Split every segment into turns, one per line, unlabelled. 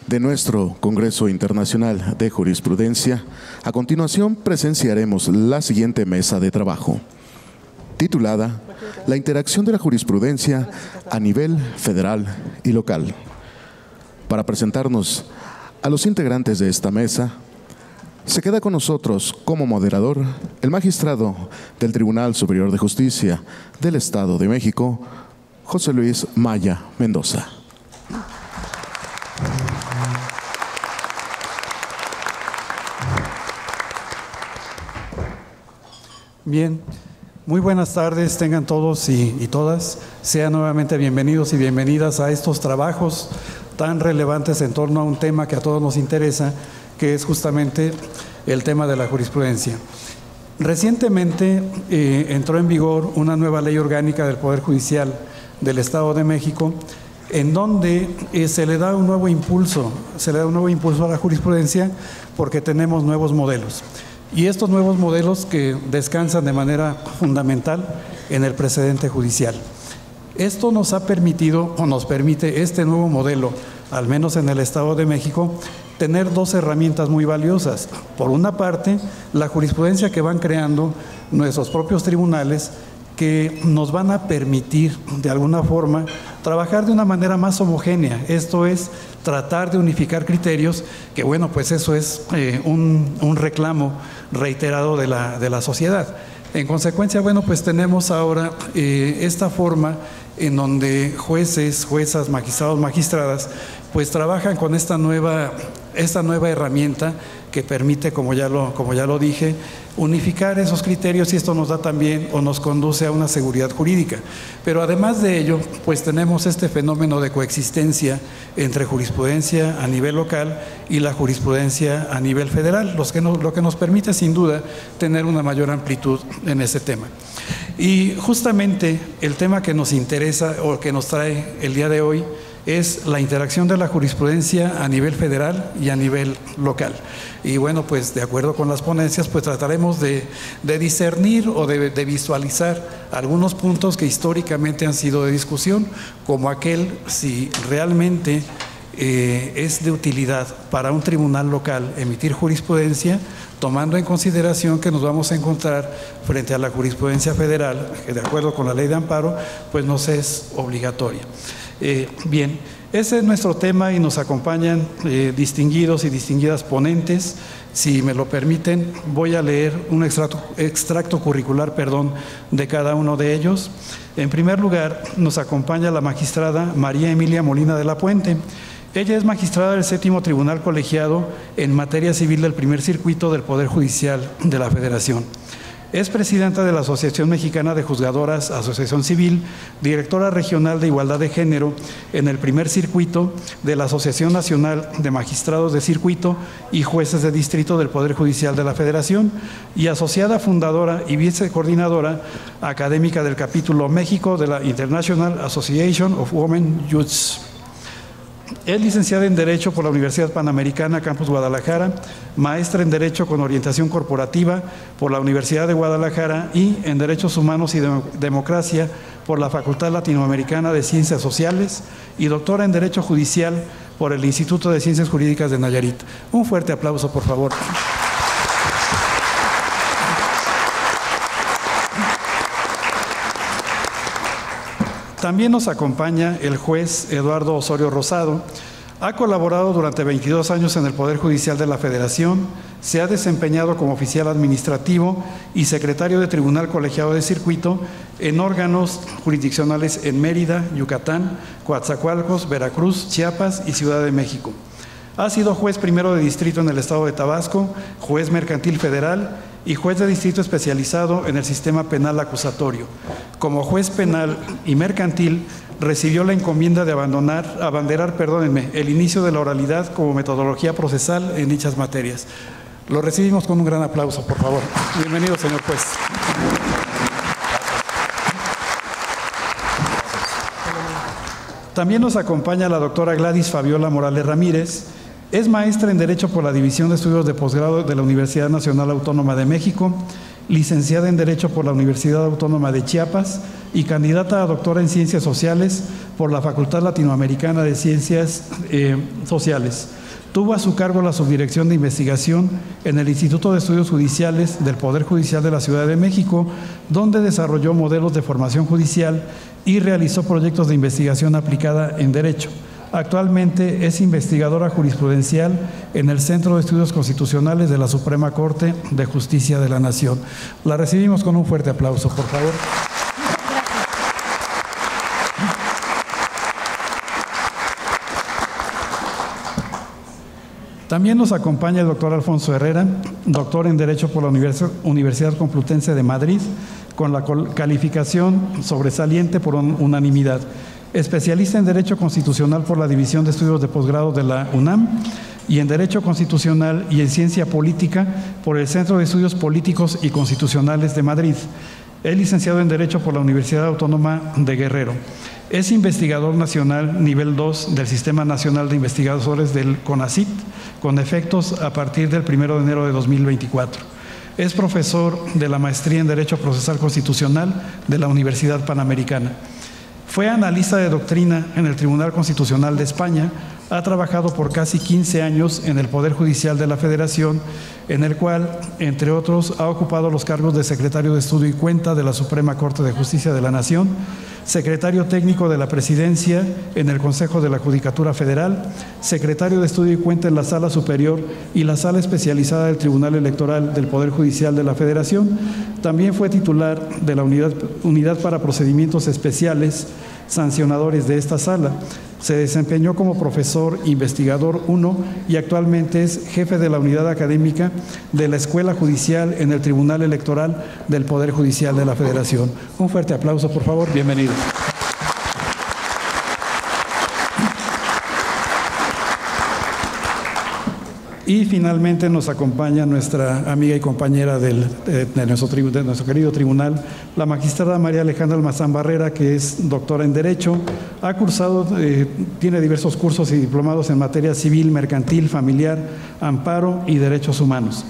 de nuestro Congreso Internacional de Jurisprudencia, a continuación presenciaremos la siguiente mesa de trabajo, titulada La interacción de la jurisprudencia a nivel federal y local. Para presentarnos a los integrantes de esta mesa, se queda con nosotros como moderador el magistrado del Tribunal Superior de Justicia del Estado de México, José Luis Maya Mendoza.
Bien, muy buenas tardes tengan todos y todas. Sean nuevamente bienvenidos y bienvenidas a estos trabajos tan relevantes en torno a un tema que a todos nos interesa, que es justamente el tema de la jurisprudencia. Recientemente entró en vigor una nueva ley orgánica del Poder Judicial del Estado de México, en donde se le da un nuevo impulso, a la jurisprudencia porque tenemos nuevos modelos. Y estos nuevos modelos que descansan de manera fundamental en el precedente judicial. Esto nos ha permitido, o nos permite este nuevo modelo, al menos en el Estado de México, tener dos herramientas muy valiosas. Por una parte, la jurisprudencia que van creando nuestros propios tribunales, que nos van a permitir, de alguna forma, trabajar de una manera más homogénea. Esto es, tratar de unificar criterios, que bueno, pues eso es un reclamo reiterado de la sociedad. En consecuencia, bueno, pues tenemos ahora esta forma en donde jueces, juezas, magistrados, magistradas, pues trabajan con esta nueva herramienta que permite, como ya lo dije, unificar esos criterios, y esto nos da también o nos conduce a una seguridad jurídica. Pero además de ello, pues tenemos este fenómeno de coexistencia entre jurisprudencia a nivel local y la jurisprudencia a nivel federal, lo que nos permite sin duda tener una mayor amplitud en ese tema. Y justamente el tema que nos interesa o que nos trae el día de hoy es la interacción de la jurisprudencia a nivel federal y a nivel local. Y bueno, pues de acuerdo con las ponencias, pues trataremos de discernir o de visualizar algunos puntos que históricamente han sido de discusión, como aquel si realmente es de utilidad para un tribunal local emitir jurisprudencia, tomando en consideración que nos vamos a encontrar frente a la jurisprudencia federal, que de acuerdo con la ley de amparo, pues nos es obligatoria. Bien, ese es nuestro tema y nos acompañan distinguidos y distinguidas ponentes. Si me lo permiten, voy a leer un extracto curricular, de cada uno de ellos. En primer lugar, nos acompaña la magistrada María Emilia Molina de la Puente. Ella es magistrada del 7º Tribunal Colegiado en materia civil del primer circuito del Poder Judicial de la Federación. Es presidenta de la Asociación Mexicana de Juzgadoras, Asociación Civil, directora regional de Igualdad de Género en el primer circuito de la Asociación Nacional de Magistrados de Circuito y Jueces de Distrito del Poder Judicial de la Federación, y asociada fundadora y vicecoordinadora académica del capítulo México de la International Association of Women Judges. Es licenciada en Derecho por la Universidad Panamericana, Campus Guadalajara, maestra en Derecho con orientación corporativa por la Universidad de Guadalajara y en Derechos Humanos y Democracia por la Facultad Latinoamericana de Ciencias Sociales y doctora en Derecho Judicial por el Instituto de Ciencias Jurídicas de Nayarit. Un fuerte aplauso, por favor. También nos acompaña el juez Eduardo Osorio Rosado. Ha colaborado durante 22 años en el Poder Judicial de la Federación, se ha desempeñado como oficial administrativo y secretario de Tribunal Colegiado de Circuito en órganos jurisdiccionales en Mérida, Yucatán, Coatzacoalcos, Veracruz, Chiapas y Ciudad de México. Ha sido juez primero de distrito en el estado de Tabasco, juez mercantil federal y juez de distrito especializado en el sistema penal acusatorio. Como juez penal y mercantil, recibió la encomienda de abanderar el inicio de la oralidad como metodología procesal en dichas materias. Lo recibimos con un gran aplauso, por favor. Bienvenido, señor juez. También nos acompaña la doctora Gladys Fabiola Morales Ramírez. Es maestra en Derecho por la División de Estudios de Posgrado de la Universidad Nacional Autónoma de México, licenciada en Derecho por la Universidad Autónoma de Chiapas y candidata a doctora en Ciencias Sociales por la Facultad Latinoamericana de Ciencias Sociales. Tuvo a su cargo la subdirección de investigación en el Instituto de Estudios Judiciales del Poder Judicial de la Ciudad de México, donde desarrolló modelos de formación judicial y realizó proyectos de investigación aplicada en Derecho. Actualmente es investigadora jurisprudencial en el Centro de Estudios Constitucionales de la Suprema Corte de Justicia de la Nación. La recibimos con un fuerte aplauso, por favor. También nos acompaña el doctor Alfonso Herrera, doctor en Derecho por la Universidad Complutense de Madrid, con la calificación sobresaliente por unanimidad. Especialista en Derecho Constitucional por la División de Estudios de Posgrado de la UNAM y en Derecho Constitucional y en Ciencia Política por el Centro de Estudios Políticos y Constitucionales de Madrid. Es licenciado en Derecho por la Universidad Autónoma de Guerrero. Es investigador nacional nivel 2 del Sistema Nacional de Investigadores del CONACYT, con efectos a partir del 1 de enero de 2024. Es profesor de la Maestría en Derecho Procesal Constitucional de la Universidad Panamericana. Fue analista de doctrina en el Tribunal Constitucional de España. Ha trabajado por casi 15 años en el Poder Judicial de la Federación, en el cual, entre otros, ha ocupado los cargos de secretario de Estudio y Cuenta de la Suprema Corte de Justicia de la Nación, secretario técnico de la Presidencia en el Consejo de la Judicatura Federal, secretario de Estudio y Cuenta en la Sala Superior y la Sala Especializada del Tribunal Electoral del Poder Judicial de la Federación. También fue titular de la Unidad para Procedimientos Especiales sancionadores de esta sala. Se desempeñó como profesor investigador 1 y actualmente es jefe de la unidad académica de la Escuela Judicial en el Tribunal Electoral del Poder Judicial de la Federación. Un fuerte aplauso, por favor. Bienvenido. Y finalmente nos acompaña nuestra amiga y compañera de nuestro querido tribunal, la magistrada María Alejandra Almazán Barrera, que es doctora en Derecho. Ha cursado, tiene diversos cursos y diplomados en materia civil, mercantil, familiar, amparo y derechos humanos.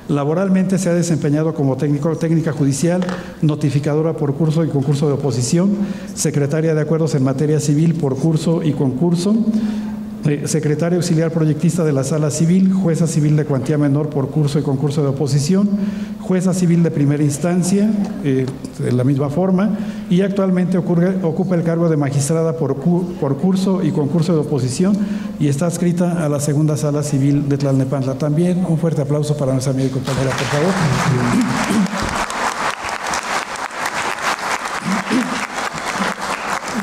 Laboralmente se ha desempeñado como técnica judicial, notificadora por curso y concurso de oposición, secretaria de acuerdos en materia civil por curso y concurso, secretario auxiliar proyectista de la Sala Civil, jueza civil de cuantía menor por curso y concurso de oposición, jueza civil de primera instancia, de la misma forma, y actualmente ocupa el cargo de magistrada por curso y concurso de oposición y está adscrita a la segunda Sala Civil de Tlalnepantla. También un fuerte aplauso para nuestra amiga y compañera, por favor.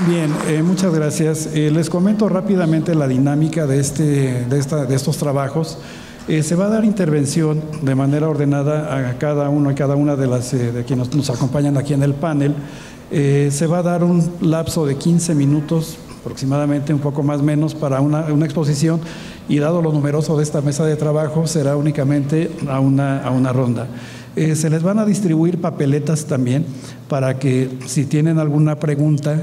Bien, muchas gracias. Les comento rápidamente la dinámica de estos trabajos. Se va a dar intervención de manera ordenada a cada uno y cada una de quienes nos acompañan aquí en el panel. Se va a dar un lapso de 15 minutos, aproximadamente, un poco más o menos, para una exposición, y dado lo numeroso de esta mesa de trabajo, será únicamente a una ronda. Se les van a distribuir papeletas también para que, si tienen alguna pregunta,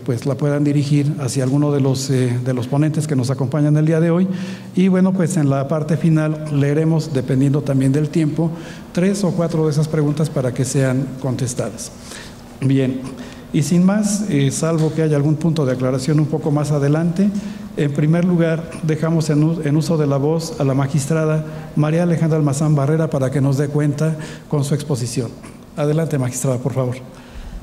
pues la puedan dirigir hacia alguno de los ponentes que nos acompañan el día de hoy. Y bueno, pues en la parte final leeremos, dependiendo también del tiempo, 3 o 4 de esas preguntas para que sean contestadas. Bien, y sin más, salvo que haya algún punto de aclaración un poco más adelante, en primer lugar, dejamos en uso de la voz a la magistrada María Alejandra Almazán Barrera para que nos dé cuenta con su exposición. Adelante, magistrada, por favor.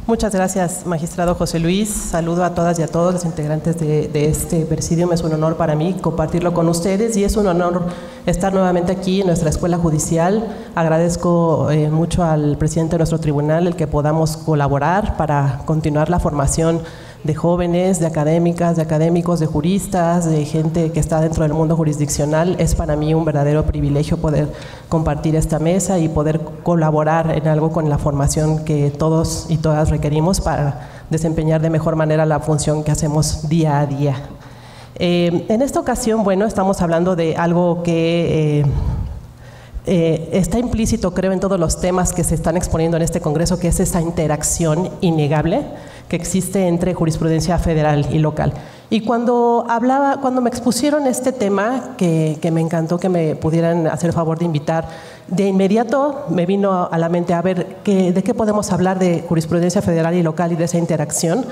Muchas gracias, magistrado José Luis. Saludo a todas y a todos los integrantes de este presidium. Es un honor para mí compartirlo con ustedes y es un honor estar nuevamente aquí en nuestra escuela judicial. Agradezco mucho al presidente de nuestro tribunal el que podamos colaborar para continuar la formación de jóvenes, de académicas, de académicos, de juristas, de gente que está dentro del mundo jurisdiccional. Es para mí un verdadero privilegio poder compartir esta mesa y poder colaborar en algo con la formación que todos y todas requerimos para desempeñar de mejor manera la función que hacemos día a día. En esta ocasión, bueno, estamos hablando de algo que está implícito, creo, en todos los temas que se están exponiendo en este congreso, que es esa interacción innegable que existe entre jurisprudencia federal y local. Y cuando me expusieron este tema, que me encantó que me pudieran hacer el favor de invitar, de inmediato me vino a la mente a ver de qué podemos hablar de jurisprudencia federal y local y de esa interacción,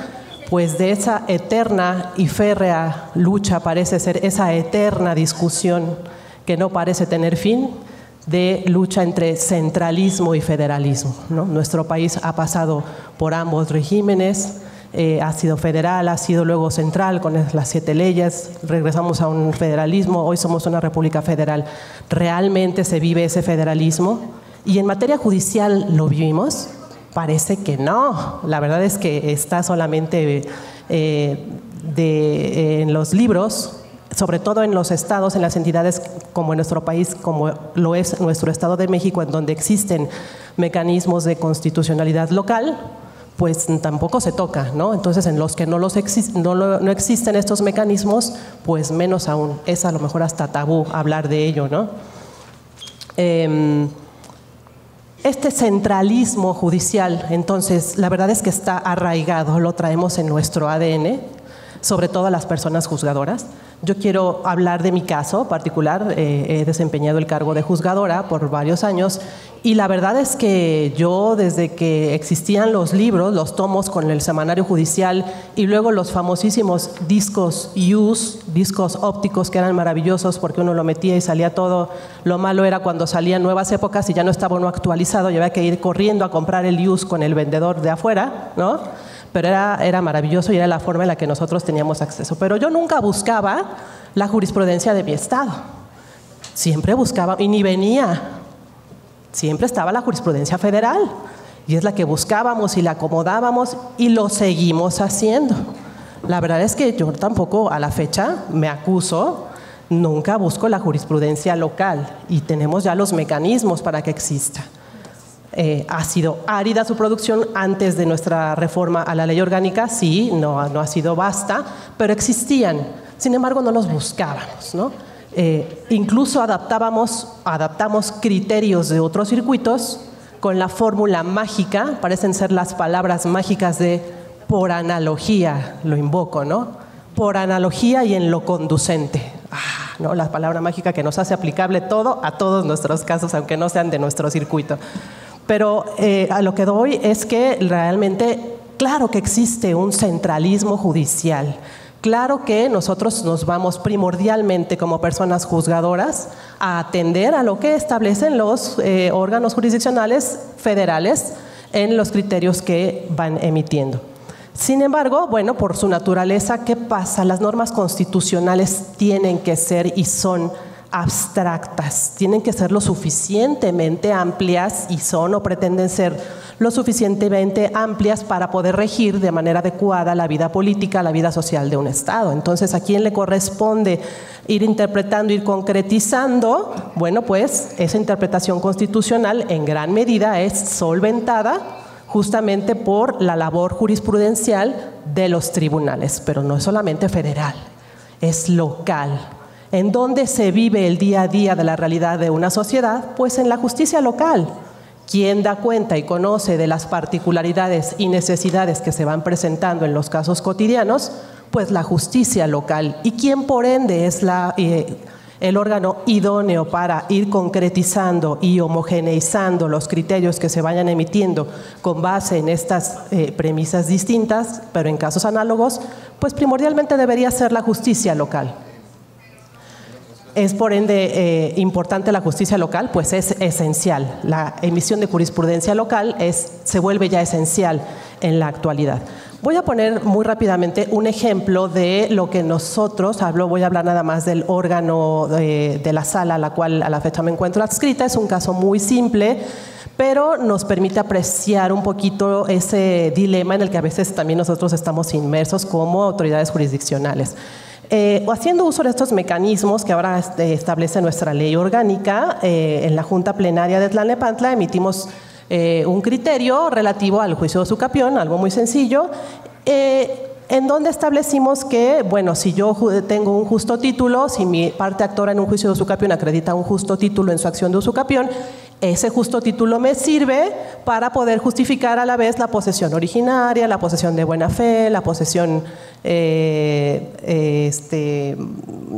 pues de esa eterna y férrea lucha, parece ser esa eterna discusión que no parece tener fin, de lucha entre centralismo y federalismo, ¿no? Nuestro país ha pasado por ambos regímenes, ha sido federal, ha sido luego central con las 7 leyes, regresamos a un federalismo, hoy somos una república federal. ¿Realmente se vive ese federalismo? Y en materia judicial, ¿lo vivimos? Parece que no. La verdad es que está solamente en los libros, sobre todo en los estados, en las entidades como en nuestro país, como lo es nuestro Estado de México, en donde existen mecanismos de constitucionalidad local, pues tampoco se toca, ¿no? Entonces, en los que no existen estos mecanismos, pues menos aún. Es a lo mejor hasta tabú hablar de ello, ¿no? Este centralismo judicial, entonces, la verdad es que está arraigado, lo traemos en nuestro ADN, sobre todo a las personas juzgadoras. Yo quiero hablar de mi caso particular. He desempeñado el cargo de juzgadora por varios años y la verdad es que yo, desde que existían los libros, los tomos con el semanario judicial y luego los famosísimos discos IUS, discos ópticos que eran maravillosos porque uno lo metía y salía todo. Lo malo era cuando salían nuevas épocas y ya no estaba uno actualizado, y había que ir corriendo a comprar el IUS con el vendedor de afuera, ¿no? Pero era maravilloso y era la forma en la que nosotros teníamos acceso. Pero yo nunca buscaba la jurisprudencia de mi estado. Siempre buscaba, y ni venía. Siempre estaba la jurisprudencia federal. Y es la que buscábamos y la acomodábamos y lo seguimos haciendo. La verdad es que yo tampoco a la fecha me acuso, nunca busco la jurisprudencia local y tenemos ya los mecanismos para que exista. Ha sido árida su producción antes de nuestra reforma a la ley orgánica, sí, no ha sido vasta, pero existían. Sin embargo, no los buscábamos, ¿no? Incluso adaptamos criterios de otros circuitos con la fórmula mágica, parecen ser las palabras mágicas de por analogía, lo invoco, ¿no? Por analogía y en lo conducente. ¿No? La palabra mágica que nos hace aplicable todo a todos nuestros casos, aunque no sean de nuestro circuito. Pero a lo que doy es que realmente, claro que existe un centralismo judicial. Claro que nosotros nos vamos primordialmente como personas juzgadoras a atender a lo que establecen los órganos jurisdiccionales federales en los criterios que van emitiendo. Sin embargo, bueno, por su naturaleza, ¿qué pasa? Las normas constitucionales tienen que ser y son abstractas, tienen que ser lo suficientemente amplias y son o pretenden ser lo suficientemente amplias para poder regir de manera adecuada la vida política, la vida social de un Estado. Entonces, ¿a quién le corresponde ir interpretando, ir concretizando? Bueno, pues esa interpretación constitucional en gran medida es solventada justamente por la labor jurisprudencial de los tribunales, pero no es solamente federal, es local. ¿En dónde se vive el día a día de la realidad de una sociedad? Pues en la justicia local. ¿Quién da cuenta y conoce de las particularidades y necesidades que se van presentando en los casos cotidianos? Pues la justicia local. ¿Y quién por ende es el órgano idóneo para ir concretizando y homogeneizando los criterios que se vayan emitiendo con base en estas premisas distintas, pero en casos análogos? Pues primordialmente debería ser la justicia local. ¿Es por ende importante la justicia local? Pues es esencial. La emisión de jurisprudencia local se vuelve ya esencial en la actualidad. Voy a poner muy rápidamente un ejemplo de lo que nosotros, voy a hablar nada más del órgano de la sala a la cual a la fecha me encuentro adscrita. Es un caso muy simple, pero nos permite apreciar un poquito ese dilema en el que a veces también nosotros estamos inmersos como autoridades jurisdiccionales. Haciendo uso de estos mecanismos que ahora establece nuestra ley orgánica, en la Junta Plenaria de Tlalnepantla emitimos un criterio relativo al juicio de usucapión, algo muy sencillo, en donde establecimos que, bueno, si yo tengo un justo título, si mi parte actora en un juicio de usucapión acredita un justo título en su acción de usucapión, ese justo título me sirve para poder justificar a la vez la posesión originaria, la posesión de buena fe, la posesión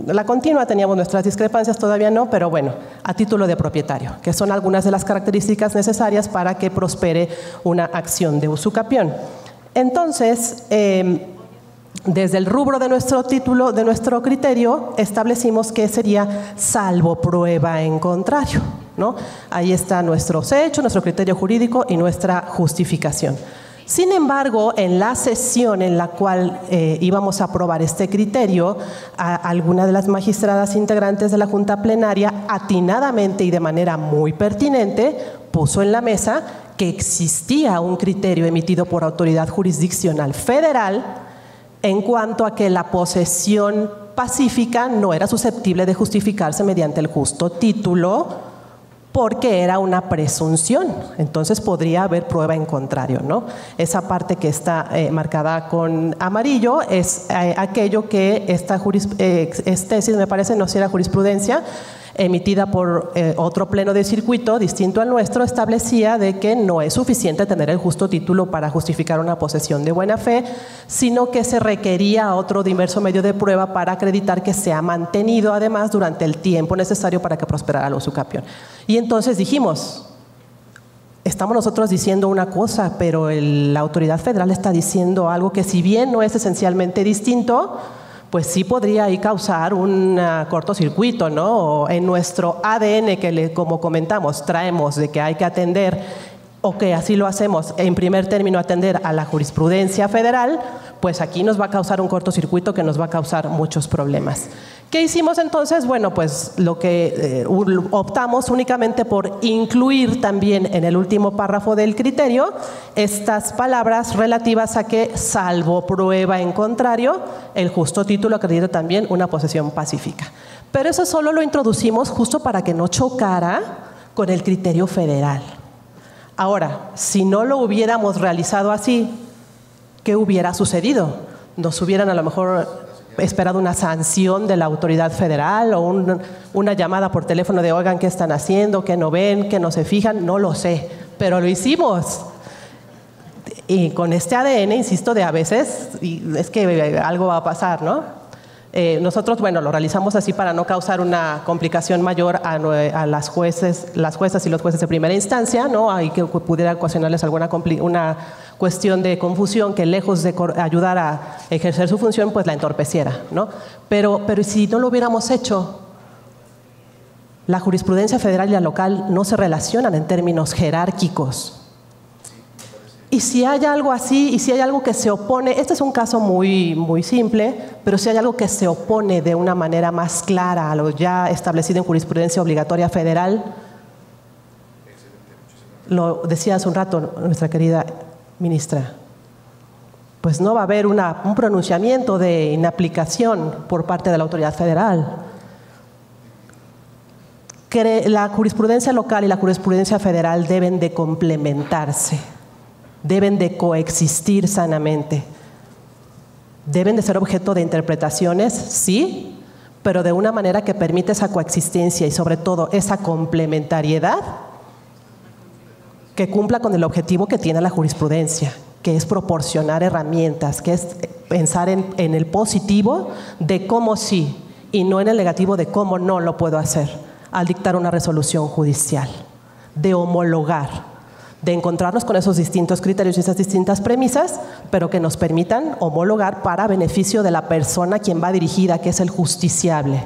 la continua. Teníamos nuestras discrepancias, todavía no, pero bueno, a título de propietario, que son algunas de las características necesarias para que prospere una acción de usucapión. Entonces, Desde el rubro de nuestro título, de nuestro criterio, establecimos que sería salvo prueba en contrario, ¿no? Ahí está nuestros hechos, nuestro criterio jurídico y nuestra justificación. Sin embargo, en la sesión en la cual íbamos a aprobar este criterio, alguna de las magistradas integrantes de la Junta Plenaria, atinadamente y de manera muy pertinente, puso en la mesa que existía un criterio emitido por autoridad jurisdiccional federal en cuanto a que la posesión pacífica no era susceptible de justificarse mediante el justo título porque era una presunción. Entonces podría haber prueba en contrario, ¿no? Esa parte que está marcada con amarillo es aquello que es tesis, me parece, no si era jurisprudencia, emitida por otro pleno de circuito distinto al nuestro, establecía de que no es suficiente tener el justo título para justificar una posesión de buena fe, sino que se requería otro diverso medio de prueba para acreditar que se ha mantenido además durante el tiempo necesario para que prosperara el usucapión. Y entonces dijimos, estamos nosotros diciendo una cosa, pero la autoridad federal está diciendo algo que, si bien no es esencialmente distinto, pues sí podría ahí causar un cortocircuito, ¿no? O en nuestro ADN que, como comentamos, traemos de que hay que atender, o que así lo hacemos, en primer término atender a la jurisprudencia federal, pues aquí nos va a causar un cortocircuito que nos va a causar muchos problemas. ¿Qué hicimos entonces? Bueno, pues lo que optamos únicamente por incluir también en el último párrafo del criterio estas palabras relativas a que, salvo prueba en contrario, el justo título acredita también una posesión pacífica. Pero eso solo lo introducimos justo para que no chocara con el criterio federal. Ahora, si no lo hubiéramos realizado así, ¿qué hubiera sucedido? Nos hubieran a lo mejor esperado una sanción de la autoridad federal o una llamada por teléfono de oigan, ¿qué están haciendo? ¿Qué no ven? ¿Qué no se fijan? No lo sé, pero lo hicimos. Y con este ADN, insisto, de a veces, y es que algo va a pasar, ¿no? Nosotros, bueno, lo realizamos así para no causar una complicación mayor a las juezas y los jueces de primera instancia, ¿no? Ahí que pudiera ocasionarles una cuestión de confusión que, lejos de ayudar a ejercer su función, pues la entorpeciera, ¿no? Pero si no lo hubiéramos hecho, la jurisprudencia federal y la local no se relacionan en términos jerárquicos. Y si hay algo así, y si hay algo que se opone, este es un caso muy, muy simple, pero si hay algo que se opone de una manera más clara a lo ya establecido en jurisprudencia obligatoria federal, lo decía hace un rato nuestra querida ministra, pues no va a haber un pronunciamiento de inaplicación por parte de la autoridad federal. La jurisprudencia local y la jurisprudencia federal deben de complementarse. Deben de coexistir sanamente. Deben de ser objeto de interpretaciones, sí, pero de una manera que permita esa coexistencia y sobre todo esa complementariedad que cumpla con el objetivo que tiene la jurisprudencia, que es proporcionar herramientas, que es pensar en el positivo de cómo sí y no en el negativo de cómo no lo puedo hacer al dictar una resolución judicial, de homologar, de encontrarnos con esos distintos criterios y esas distintas premisas, pero que nos permitan homologar para beneficio de la persona a quien va dirigida, que es el justiciable.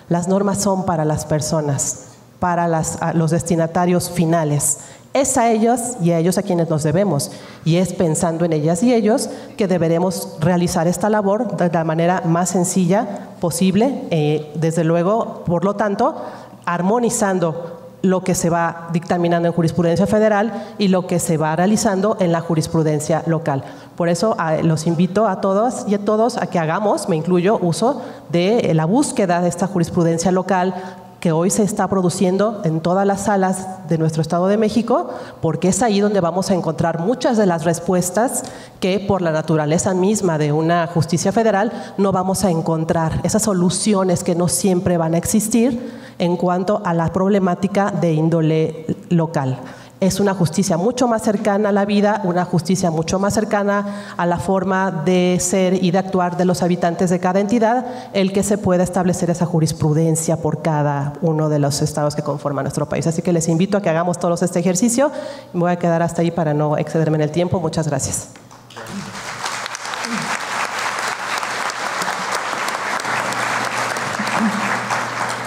Las normas son para las personas, para los destinatarios finales. Es a ellos y a ellos a quienes nos debemos, y es pensando en ellas y ellos que deberemos realizar esta labor de la manera más sencilla posible, desde luego, por lo tanto, armonizando lo que se va dictaminando en jurisprudencia federal y lo que se va realizando en la jurisprudencia local. Por eso los invito a todos y a todos a que hagamos, me incluyo, uso de la búsqueda de esta jurisprudencia local que hoy se está produciendo en todas las salas de nuestro Estado de México, porque es ahí donde vamos a encontrar muchas de las respuestas que, por la naturaleza misma de una justicia federal, no vamos a encontrar, esas soluciones que no siempre van a existir en cuanto a la problemática de índole local. Es una justicia mucho más cercana a la vida, una justicia mucho más cercana a la forma de ser y de actuar de los habitantes de cada entidad, el que se pueda establecer esa jurisprudencia por cada uno de los estados que conforman nuestro país. Así que les invito a que hagamos todos este ejercicio. Me voy a quedar hasta ahí para no excederme en el tiempo. Muchas gracias.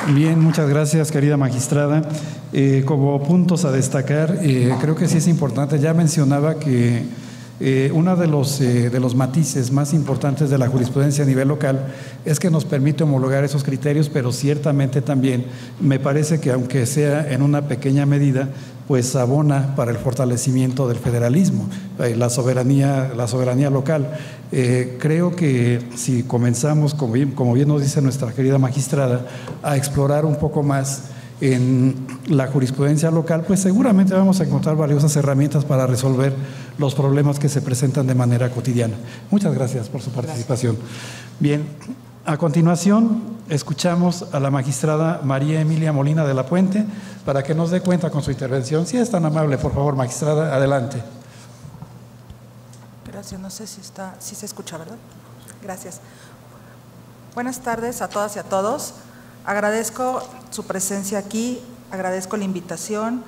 Bien, muchas gracias, querida magistrada. Como puntos a destacar, creo que sí es importante, ya mencionaba que uno de los matices más importantes de la jurisprudencia a nivel local es que nos permite homologar esos criterios, pero ciertamente también me parece que, aunque sea en una pequeña medida, pues abona para el fortalecimiento del federalismo, la soberanía local. Creo que si comenzamos, como bien nos dice nuestra querida magistrada, a explorar un poco más en la jurisprudencia local, pues seguramente vamos a encontrar valiosas herramientas para resolver los problemas que se presentan de manera cotidiana. Muchas gracias por su participación. Bien, a continuación escuchamos a la magistrada María Emilia Molina de la Puente para que nos dé cuenta con su intervención. Si es tan amable, por favor, magistrada, adelante.
Gracias, no sé si se escucha, ¿verdad? Gracias. Buenas tardes a todas y a todos. Agradezco su presencia aquí, agradezco la invitación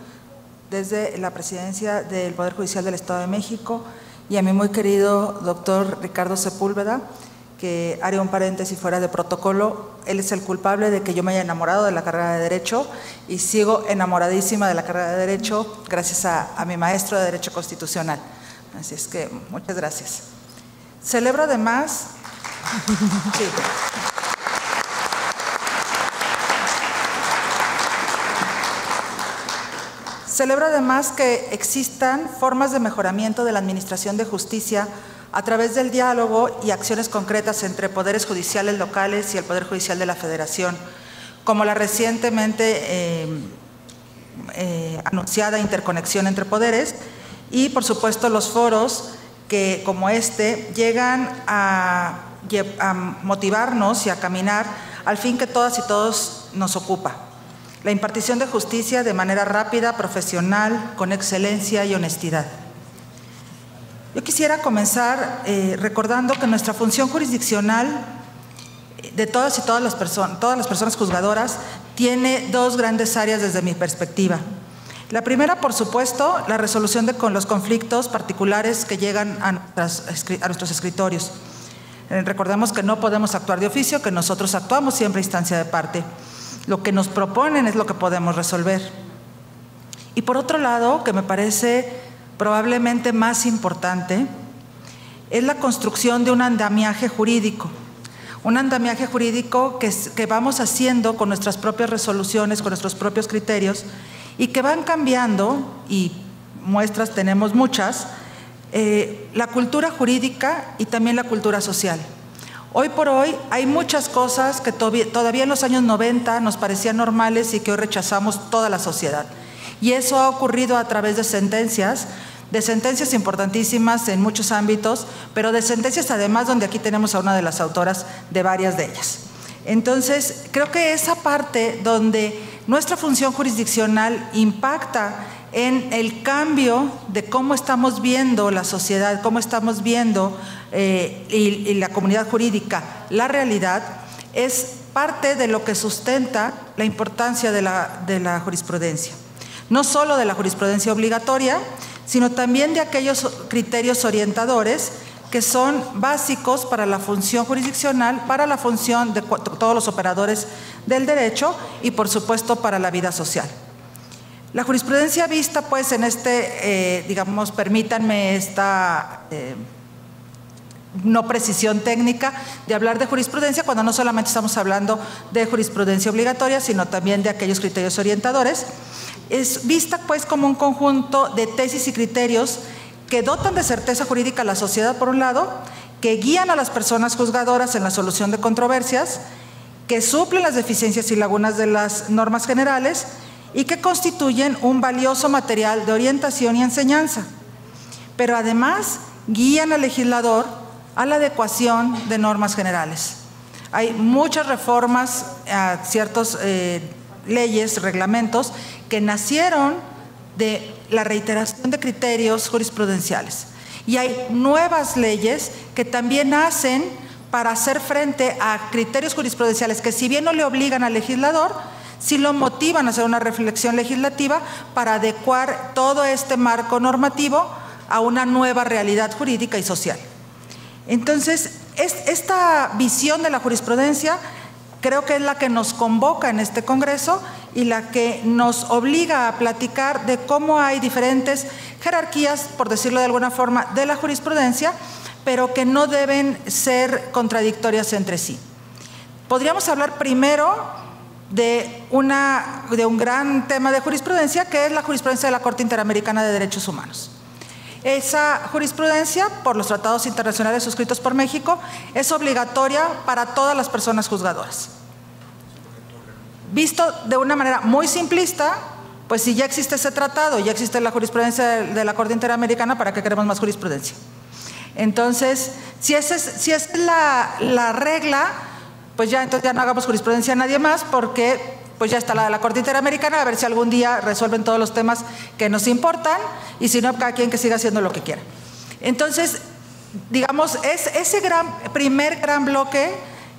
desde la Presidencia del Poder Judicial del Estado de México y a mi muy querido doctor Ricardo Sepúlveda, que haré un paréntesis fuera de protocolo. Él es el culpable de que yo me haya enamorado de la carrera de Derecho y sigo enamoradísima de la carrera de Derecho gracias a mi maestro de Derecho Constitucional. Así es que muchas gracias. Celebro además… Sí. Celebro además que existan formas de mejoramiento de la administración de justicia a través del diálogo y acciones concretas entre poderes judiciales locales y el Poder Judicial de la Federación, como la recientemente anunciada interconexión entre poderes y, por supuesto, los foros que, como este, llegan a motivarnos y a caminar al fin que todas y todos nos ocupa. La impartición de justicia de manera rápida, profesional, con excelencia y honestidad. Yo quisiera comenzar recordando que nuestra función jurisdiccional de todas y todas las personas juzgadoras tiene dos grandes áreas desde mi perspectiva. La primera, por supuesto, la resolución con los conflictos particulares que llegan a nuestros escritorios. Recordemos que no podemos actuar de oficio, que nosotros actuamos siempre a instancia de parte. Lo que nos proponen es lo que podemos resolver. Y por otro lado, que me parece probablemente más importante, es la construcción de un andamiaje jurídico. Un andamiaje jurídico que vamos haciendo con nuestras propias resoluciones, con nuestros propios criterios, y que van cambiando, y muestras tenemos muchas, la cultura jurídica y también la cultura social. Hoy por hoy hay muchas cosas que todavía en los años 90 nos parecían normales y que hoy rechazamos toda la sociedad. Y eso ha ocurrido a través de sentencias importantísimas en muchos ámbitos, pero de sentencias además donde aquí tenemos a una de las autoras de varias de ellas. Entonces, creo que esa parte donde nuestra función jurisdiccional impacta en el cambio de cómo estamos viendo la sociedad, cómo estamos viendo y la comunidad jurídica, la realidad, es parte de lo que sustenta la importancia de la jurisprudencia. No solo de la jurisprudencia obligatoria, sino también de aquellos criterios orientadores que son básicos para la función jurisdiccional, para la función de todos los operadores del derecho y, por supuesto, para la vida social. La jurisprudencia vista, pues, en digamos, permítanme esta no precisión técnica de hablar de jurisprudencia cuando no solamente estamos hablando de jurisprudencia obligatoria, sino también de aquellos criterios orientadores. Es vista, pues, como un conjunto de tesis y criterios que dotan de certeza jurídica a la sociedad, por un lado, que guían a las personas juzgadoras en la solución de controversias, que suplen las deficiencias y lagunas de las normas generales y que constituyen un valioso material de orientación y enseñanza. Pero además guían al legislador a la adecuación de normas generales. Hay muchas reformas a ciertas leyes, reglamentos, que nacieron de la reiteración de criterios jurisprudenciales. Y hay nuevas leyes que también nacen para hacer frente a criterios jurisprudenciales que, si bien no le obligan al legislador, sí lo motivan a hacer una reflexión legislativa para adecuar todo este marco normativo a una nueva realidad jurídica y social. Entonces, esta visión de la jurisprudencia creo que es la que nos convoca en este Congreso y la que nos obliga a platicar de cómo hay diferentes jerarquías, por decirlo de alguna forma, de la jurisprudencia, pero que no deben ser contradictorias entre sí. Podríamos hablar primero de un gran tema de jurisprudencia, que es la jurisprudencia de la Corte Interamericana de Derechos Humanos. Esa jurisprudencia, por los tratados internacionales suscritos por México, es obligatoria para todas las personas juzgadoras. Visto de una manera muy simplista, pues si ya existe ese tratado, ya existe la jurisprudencia de la Corte Interamericana, ¿para qué queremos más jurisprudencia? Entonces, si esa es la regla, pues ya entonces ya no hagamos jurisprudencia a nadie más, porque pues ya está la de la Corte Interamericana, a ver si algún día resuelven todos los temas que nos importan, y si no, cada quien que siga haciendo lo que quiera. Entonces, digamos, ese primer gran bloque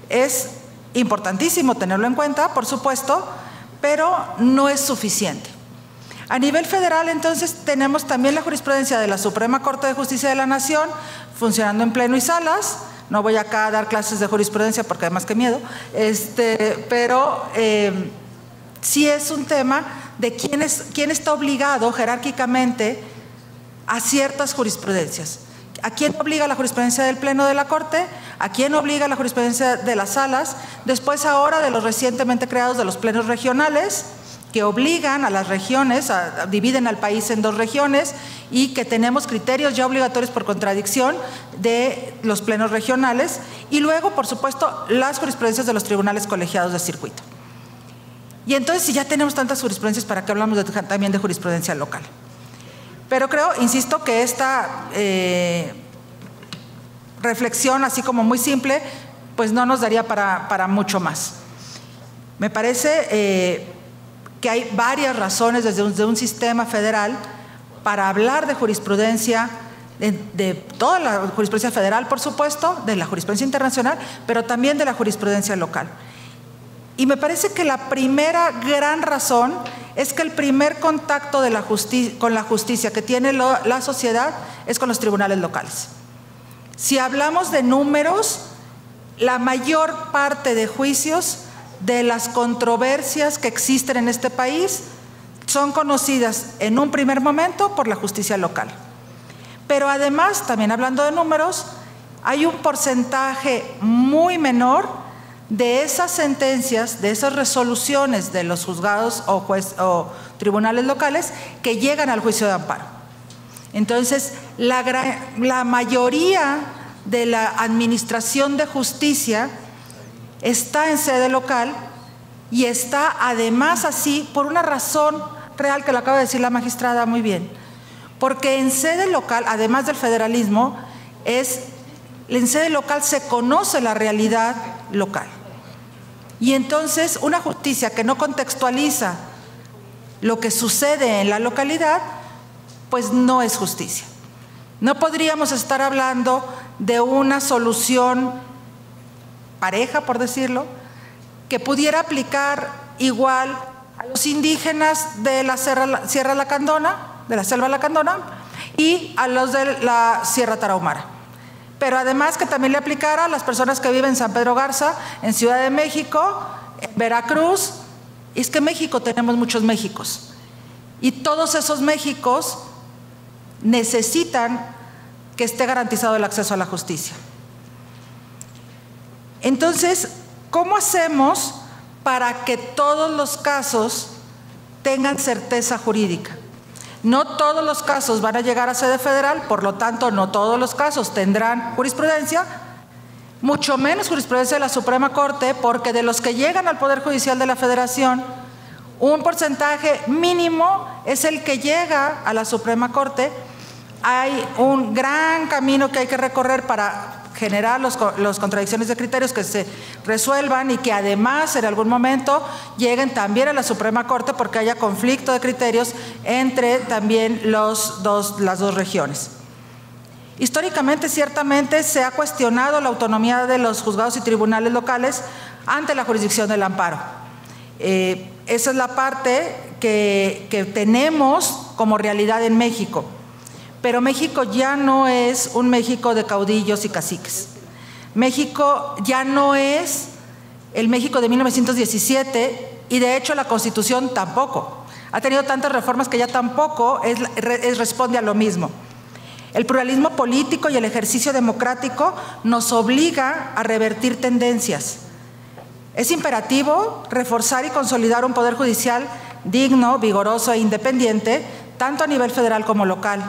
es importantísimo tenerlo en cuenta, por supuesto, pero no es suficiente. A nivel federal, entonces, tenemos también la jurisprudencia de la Suprema Corte de Justicia de la Nación, funcionando en pleno y salas. No voy acá a dar clases de jurisprudencia porque además que miedo, pero sí es un tema de quién está obligado jerárquicamente a ciertas jurisprudencias. ¿A quién obliga la jurisprudencia del Pleno de la Corte? ¿A quién obliga la jurisprudencia de las salas? Después ahora de los recientemente creados de los plenos regionales, que obligan a las regiones, dividen al país en 2 regiones, y que tenemos criterios ya obligatorios por contradicción de los plenos regionales, y luego, por supuesto, las jurisprudencias de los tribunales colegiados de circuito. Y entonces, si ya tenemos tantas jurisprudencias, ¿para qué hablamos también de jurisprudencia local? Pero creo, insisto, que esta reflexión, así como muy simple, pues no nos daría para mucho más. Me parece que hay varias razones desde un sistema federal para hablar de jurisprudencia, de toda la jurisprudencia federal, por supuesto, de la jurisprudencia internacional, pero también de la jurisprudencia local. Y me parece que la primera gran razón es que el primer contacto de con la justicia que tiene la sociedad es con los tribunales locales. Si hablamos de números, la mayor parte de juicios, de las controversias que existen en este país, son conocidas en un primer momento por la justicia local. Pero además, también hablando de números, hay un porcentaje muy menor de esas sentencias, de esas resoluciones de los juzgados o tribunales locales que llegan al juicio de amparo. Entonces, la mayoría de la administración de justicia está en sede local, y está además así por una razón real que lo acaba de decir la magistrada muy bien, porque en sede local, además del federalismo, en sede local se conoce la realidad local. Y entonces una justicia que no contextualiza lo que sucede en la localidad, pues no es justicia. No podríamos estar hablando de una solución pareja, por decirlo, que pudiera aplicar igual a los indígenas de la Sierra Lacandona, de la Selva Lacandona, y a los de la Sierra Tarahumara. Pero además que también le aplicara a las personas que viven en San Pedro Garza, en Ciudad de México, en Veracruz. Y es que en México tenemos muchos Méxicos, y todos esos Méxicos necesitan que esté garantizado el acceso a la justicia. Entonces, ¿cómo hacemos para que todos los casos tengan certeza jurídica? No todos los casos van a llegar a sede federal, por lo tanto, no todos los casos tendrán jurisprudencia, mucho menos jurisprudencia de la Suprema Corte, porque de los que llegan al Poder Judicial de la Federación, un porcentaje mínimo es el que llega a la Suprema Corte. Hay un gran camino que hay que recorrer para generar las contradicciones de criterios que se resuelvan, y que además en algún momento lleguen también a la Suprema Corte, porque haya conflicto de criterios entre también las dos regiones. Históricamente, ciertamente, se ha cuestionado la autonomía de los juzgados y tribunales locales ante la jurisdicción del amparo. Esa es la parte que tenemos como realidad en México. Pero México ya no es un México de caudillos y caciques. México ya no es el México de 1917 y de hecho la Constitución tampoco. Ha tenido tantas reformas que ya tampoco responde a lo mismo. El pluralismo político y el ejercicio democrático nos obliga a revertir tendencias. Es imperativo reforzar y consolidar un poder judicial digno, vigoroso e independiente, tanto a nivel federal como local.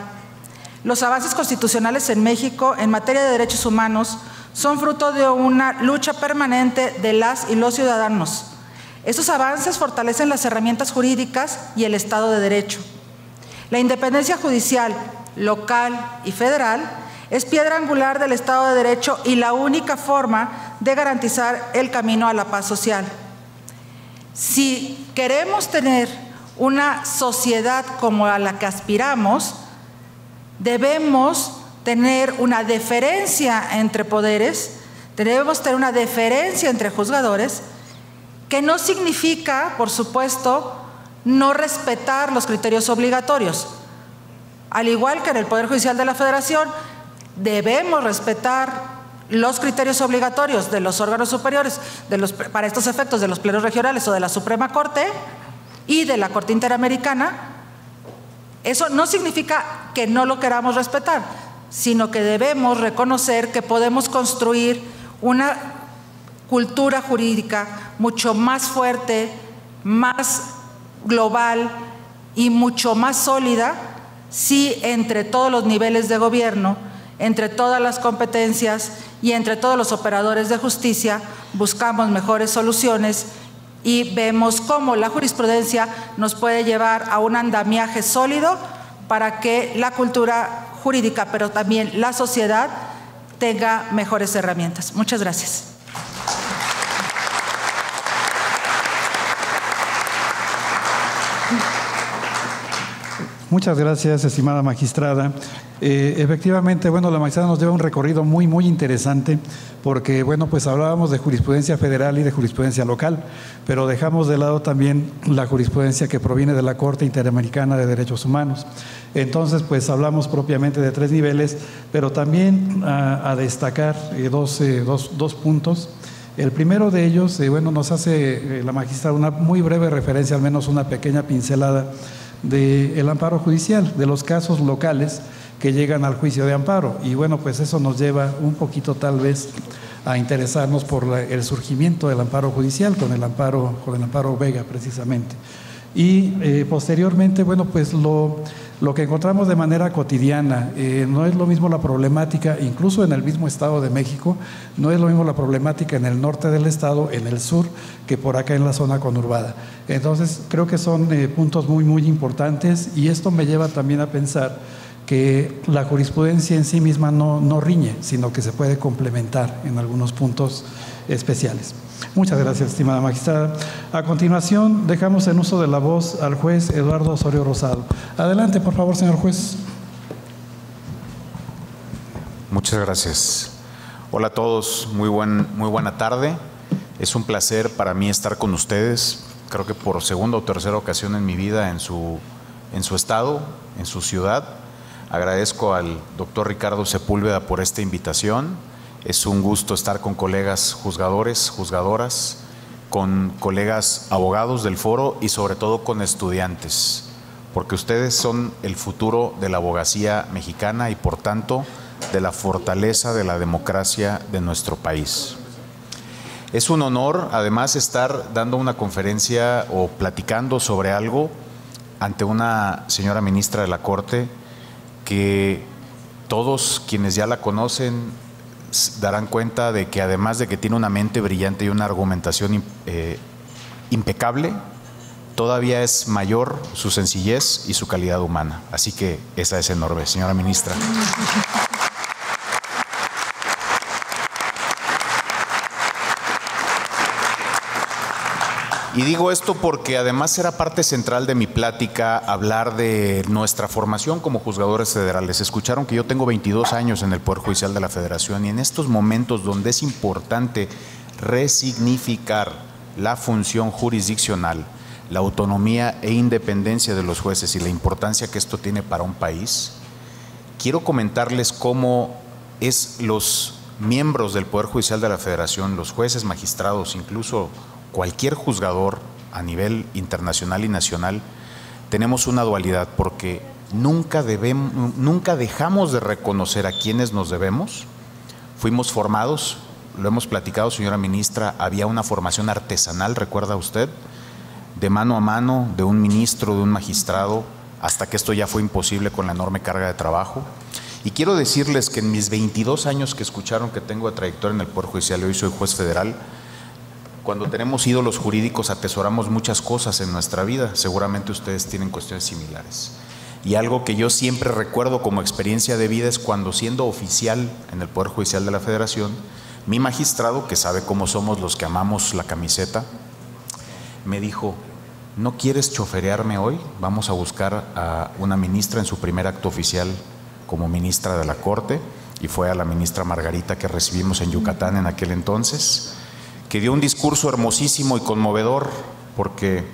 Los avances constitucionales en México en materia de derechos humanos son fruto de una lucha permanente de las y los ciudadanos. Estos avances fortalecen las herramientas jurídicas y el Estado de Derecho. La independencia judicial, local y federal es piedra angular del Estado de Derecho y la única forma de garantizar el camino a la paz social. Si queremos tener una sociedad como a la que aspiramos, debemos tener una deferencia entre poderes, debemos tener una deferencia entre juzgadores, que no significa, por supuesto, no respetar los criterios obligatorios. Al igual que en el Poder Judicial de la Federación, debemos respetar los criterios obligatorios de los órganos superiores, para estos efectos de los plenos regionales o de la Suprema Corte y de la Corte Interamericana. Eso no significa que no lo queramos respetar, sino que debemos reconocer que podemos construir una cultura jurídica mucho más fuerte, más global y mucho más sólida si entre todos los niveles de gobierno, entre todas las competencias y entre todos los operadores de justicia buscamos mejores soluciones y vemos cómo la jurisprudencia nos puede llevar a un andamiaje sólido para que la cultura jurídica, pero también la sociedad, tenga mejores herramientas. Muchas gracias.
Muchas gracias, estimada magistrada. Efectivamente, bueno, la magistrada nos lleva un recorrido muy interesante porque, bueno, pues hablábamos de jurisprudencia federal y de jurisprudencia local, pero dejamos de lado también la jurisprudencia que proviene de la Corte Interamericana de Derechos Humanos. Entonces, pues hablamos propiamente de 3 niveles, pero también a destacar dos puntos. El primero de ellos, bueno, nos hace la magistrada una muy breve referencia, al menos una pequeña pincelada del amparo judicial, de los casos locales que llegan al juicio de amparo. Y bueno, pues eso nos lleva un poquito tal vez a interesarnos por el surgimiento del amparo judicial con el amparo Vega precisamente. Y posteriormente, bueno, pues lo que encontramos de manera cotidiana, no es lo mismo la problemática, incluso en el mismo Estado de México, no es lo mismo la problemática en el norte del Estado, en el sur, que por acá en la zona conurbada. Entonces, creo que son puntos muy importantes y esto me lleva también a pensar que la jurisprudencia en sí misma no riñe, sino que se puede complementar en algunos puntos especiales. Muchas gracias, estimada magistrada. A continuación, dejamos en uso de la voz al juez Eduardo Osorio Rosado. Adelante, por favor, señor juez.
Muchas gracias. Hola a todos, muy buena tarde. Es un placer para mí estar con ustedes, creo que por segunda o tercera ocasión en mi vida en su estado, en su ciudad. Agradezco al doctor Ricardo Sepúlveda por esta invitación. Es un gusto estar con colegas juzgadores, juzgadoras, con colegas abogados del foro y sobre todo con estudiantes, porque ustedes son el futuro de la abogacía mexicana y por tanto de la fortaleza de la democracia de nuestro país. Es un honor además estar dando una conferencia o platicando sobre algo ante una señora ministra de la Corte que todos quienes ya la conocen darán cuenta de que además de que tiene una mente brillante y una argumentación impecable, todavía es mayor su sencillez y su calidad humana. Así que esa es enorme, señora ministra. Y digo esto porque además será parte central de mi plática hablar de nuestra formación como juzgadores federales. Escucharon que yo tengo 22 años en el Poder Judicial de la Federación y en estos momentos donde es importante resignificar la función jurisdiccional, la autonomía e independencia de los jueces y la importancia que esto tiene para un país, quiero comentarles cómo es los miembros del Poder Judicial de la Federación, los jueces, magistrados, incluso cualquier juzgador a nivel internacional y nacional, tenemos una dualidad, porque nunca dejamos de reconocer a quienes nos debemos. Fuimos formados, lo hemos platicado, señora ministra, había una formación artesanal, ¿recuerda usted? De mano a mano, de un ministro, de un magistrado, hasta que esto ya fue imposible con la enorme carga de trabajo. Y quiero decirles que en mis 22 años que escucharon que tengo de trayectoria en el Poder Judicial, y hoy soy juez federal, cuando tenemos ídolos jurídicos atesoramos muchas cosas en nuestra vida. Seguramente ustedes tienen cuestiones similares. Y algo que yo siempre recuerdo como experiencia de vida es cuando, siendo oficial en el Poder Judicial de la Federación, mi magistrado, que sabe cómo somos los que amamos la camiseta, me dijo: ¿no quieres choferearme hoy? Vamos a buscar a una ministra en su primer acto oficial como ministra de la Corte, y fue a la ministra Margarita, que recibimos en Yucatán en aquel entonces, que dio un discurso hermosísimo y conmovedor, porque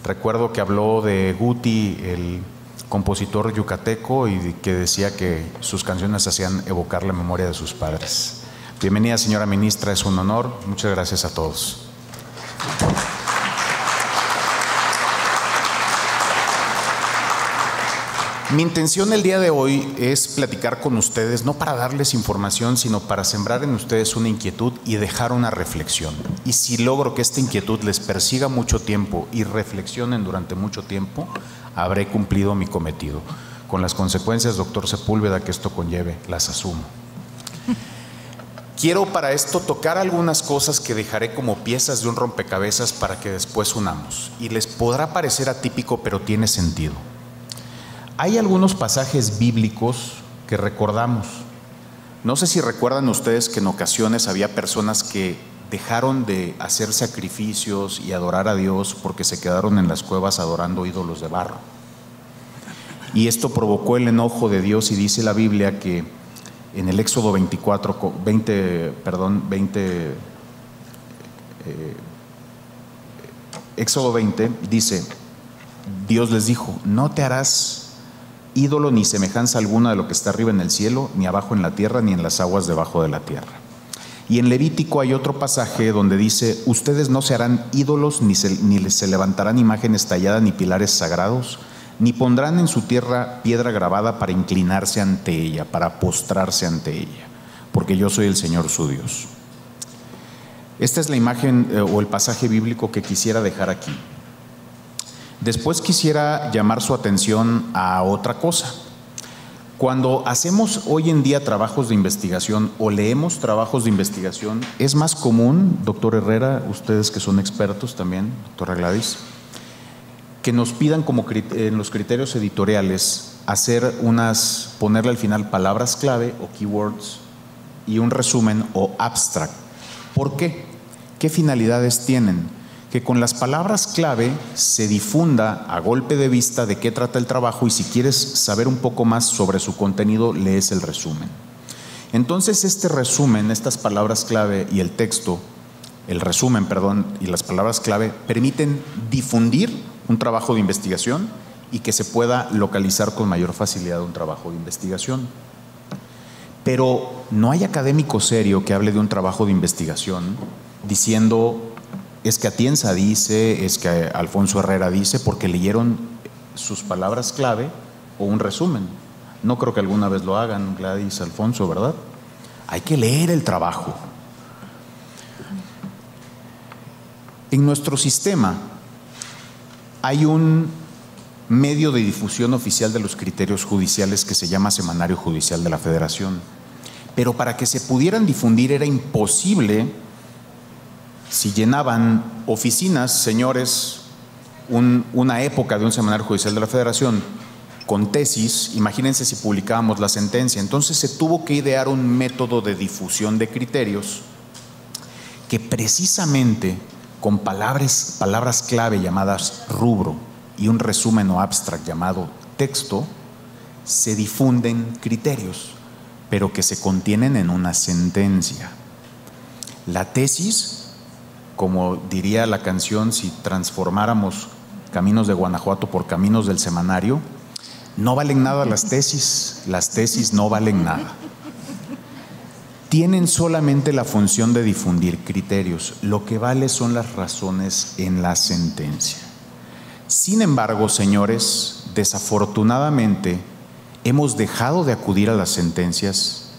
recuerdo que habló de Guti, el compositor yucateco, y que decía que sus canciones hacían evocar la memoria de sus padres. Bienvenida, señora ministra, es un honor. Muchas gracias a todos. Mi intención el día de hoy es platicar con ustedes, no para darles información, sino para sembrar en ustedes una inquietud y dejar una reflexión. Y si logro que esta inquietud les persiga mucho tiempo y reflexionen durante mucho tiempo, habré cumplido mi cometido. Con las consecuencias, doctor Sepúlveda, que esto conlleve, las asumo. Quiero para esto tocar algunas cosas que dejaré como piezas de un rompecabezas para que después unamos. Y les podrá parecer atípico, pero tiene sentido. Hay algunos pasajes bíblicos que recordamos. No sé si recuerdan ustedes que en ocasiones había personas que dejaron de hacer sacrificios y adorar a Dios porque se quedaron en las cuevas adorando ídolos de barro. Y esto provocó el enojo de Dios, y dice la Biblia que en el Éxodo 20, dice: Dios les dijo: no te harás ídolo ni semejanza alguna de lo que está arriba en el cielo, ni abajo en la tierra, ni en las aguas debajo de la tierra. Y en Levítico hay otro pasaje donde dice: ustedes no se harán ídolos, ni se levantarán imágenes talladas, ni pilares sagrados, ni pondrán en su tierra piedra grabada para inclinarse ante ella, para postrarse ante ella, porque yo soy el Señor su Dios. Esta es la imagen o el pasaje bíblico que quisiera dejar aquí. Después quisiera llamar su atención a otra cosa. Cuando hacemos hoy en día trabajos de investigación o leemos trabajos de investigación, es más común, doctor Herrera, ustedes que son expertos también, doctora Gladys, que nos pidan como en los criterios editoriales ponerle al final palabras clave o keywords y un resumen o abstract. ¿Por qué? ¿Qué finalidades tienen? Que con las palabras clave se difunda a golpe de vista de qué trata el trabajo, y si quieres saber un poco más sobre su contenido, lees el resumen. Entonces este resumen, estas palabras clave y el texto, el resumen, perdón, y las palabras clave permiten difundir un trabajo de investigación y que se pueda localizar con mayor facilidad un trabajo de investigación. Pero no hay académico serio que hable de un trabajo de investigación diciendo: es que Atienza dice, es que Alfonso Herrera dice, porque leyeron sus palabras clave o un resumen. No creo que alguna vez lo hagan, Gladys, Alfonso, ¿verdad? Hay que leer el trabajo. En nuestro sistema hay un medio de difusión oficial de los criterios judiciales que se llama Semanario Judicial de la Federación. Pero para que se pudieran difundir era imposible. Si llenaban oficinas, señores, una época de un semanario judicial de la Federación con tesis, imagínense si publicábamos la sentencia. Entonces se tuvo que idear un método de difusión de criterios que precisamente con palabras clave llamadas rubro y un resumen o abstract llamado texto, se difunden criterios, pero que se contienen en una sentencia. La tesis, como diría la canción, si transformáramos Caminos de Guanajuato por Caminos del Semanario, no valen nada las tesis no valen nada. tienen solamente la función de difundir criterios. Lo que vale son las razones en la sentencia. Sin embargo, señores, desafortunadamente hemos dejado de acudir a las sentencias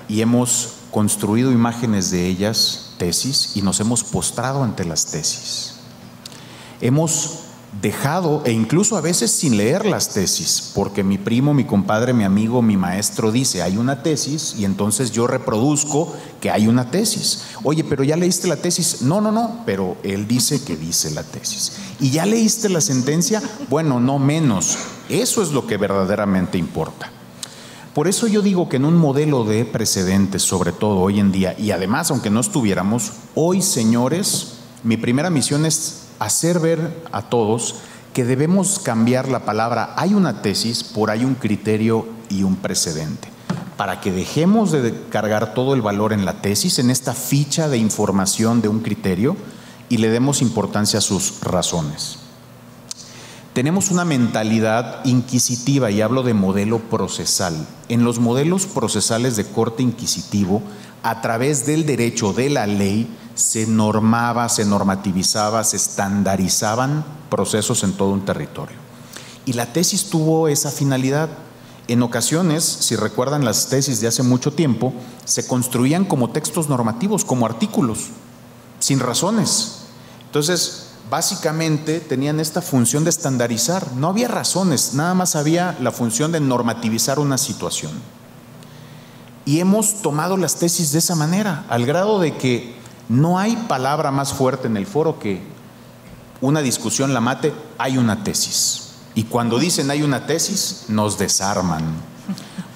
y hemos construido imágenes de ellas, tesis, y nos hemos postrado ante las tesis. Hemos dejado, e incluso a veces sin leer las tesis, porque mi primo, mi compadre, mi amigo, mi maestro dice, hay una tesis, y entonces yo reproduzco que hay una tesis. Oye, pero ¿ya leíste la tesis? No, pero él dice que dice la tesis. ¿Y ya leíste la sentencia? Bueno, no menos. Eso es lo que verdaderamente importa. Por eso yo digo que en un modelo de precedentes, sobre todo hoy en día, y además, aunque no estuviéramos, hoy, señores, mi primera misión es hacer ver a todos que debemos cambiar la palabra hay una tesis por hay un criterio y un precedente, para que dejemos de cargar todo el valor en la tesis, en esta ficha de información de un criterio, y le demos importancia a sus razones. Tenemos una mentalidad inquisitiva, y hablo de modelo procesal. En los modelos procesales de corte inquisitivo, a través del derecho de la ley, se normaba, se normativizaba, se estandarizaban procesos en todo un territorio. Y la tesis tuvo esa finalidad. En ocasiones, si recuerdan las tesis de hace mucho tiempo, se construían como textos normativos, como artículos, sin razones. Entonces, básicamente tenían esta función de estandarizar. No había razones, nada más había la función de normativizar una situación. Y hemos tomado las tesis de esa manera, al grado de que no hay palabra más fuerte en el foro que una discusión la mate, hay una tesis. Y cuando dicen hay una tesis, nos desarman,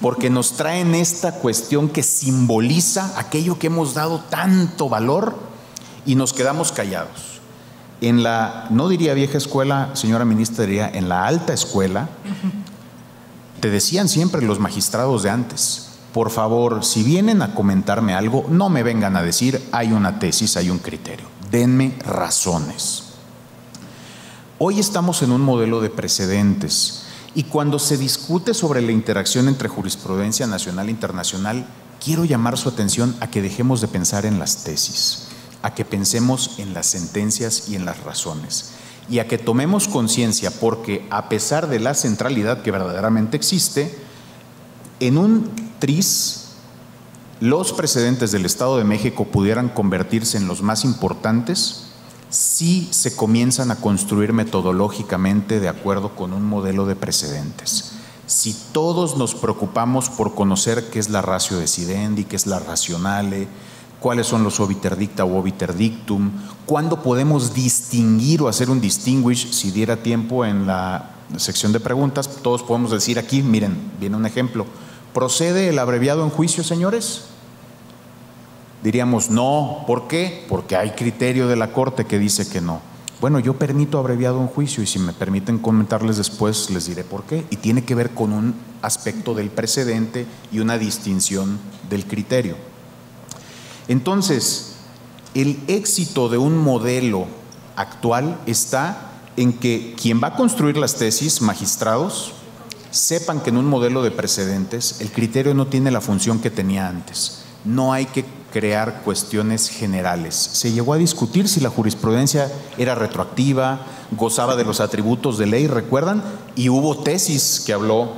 porque nos traen esta cuestión que simboliza aquello que hemos dado tanto valor y nos quedamos callados. En la, no diría vieja escuela, señora ministra, diría en la alta escuela, te decían siempre los magistrados de antes, por favor, si vienen a comentarme algo, no me vengan a decir hay una tesis, hay un criterio. Denme razones. Hoy estamos en un modelo de precedentes, y cuando se discute sobre la interacción entre jurisprudencia nacional e internacional, quiero llamar su atención a que dejemos de pensar en las tesis, a que pensemos en las sentencias y en las razones, y a que tomemos conciencia, porque a pesar de la centralidad que verdaderamente existe, en un tris, los precedentes del Estado de México pudieran convertirse en los más importantes si se comienzan a construir metodológicamente de acuerdo con un modelo de precedentes. Si todos nos preocupamos por conocer qué es la ratio decidendi, qué es la rationale, cuáles son los obiter dicta o obiter dictum, cuándo podemos distinguir o hacer un distinguish, si diera tiempo en la sección de preguntas, todos podemos decir aquí, miren, viene un ejemplo. ¿Procede el abreviado en juicio, señores? Diríamos no. ¿Por qué? Porque hay criterio de la Corte que dice que no. Bueno, yo permito abreviado en juicio, y si me permiten comentarles después, les diré por qué. Y tiene que ver con un aspecto del precedente y una distinción del criterio. Entonces, el éxito de un modelo actual está en que quien va a construir las tesis, magistrados, sepan que en un modelo de precedentes el criterio no tiene la función que tenía antes. No hay que crear cuestiones generales. Se llegó a discutir si la jurisprudencia era retroactiva, gozaba de los atributos de ley, ¿recuerdan? Y hubo tesis que habló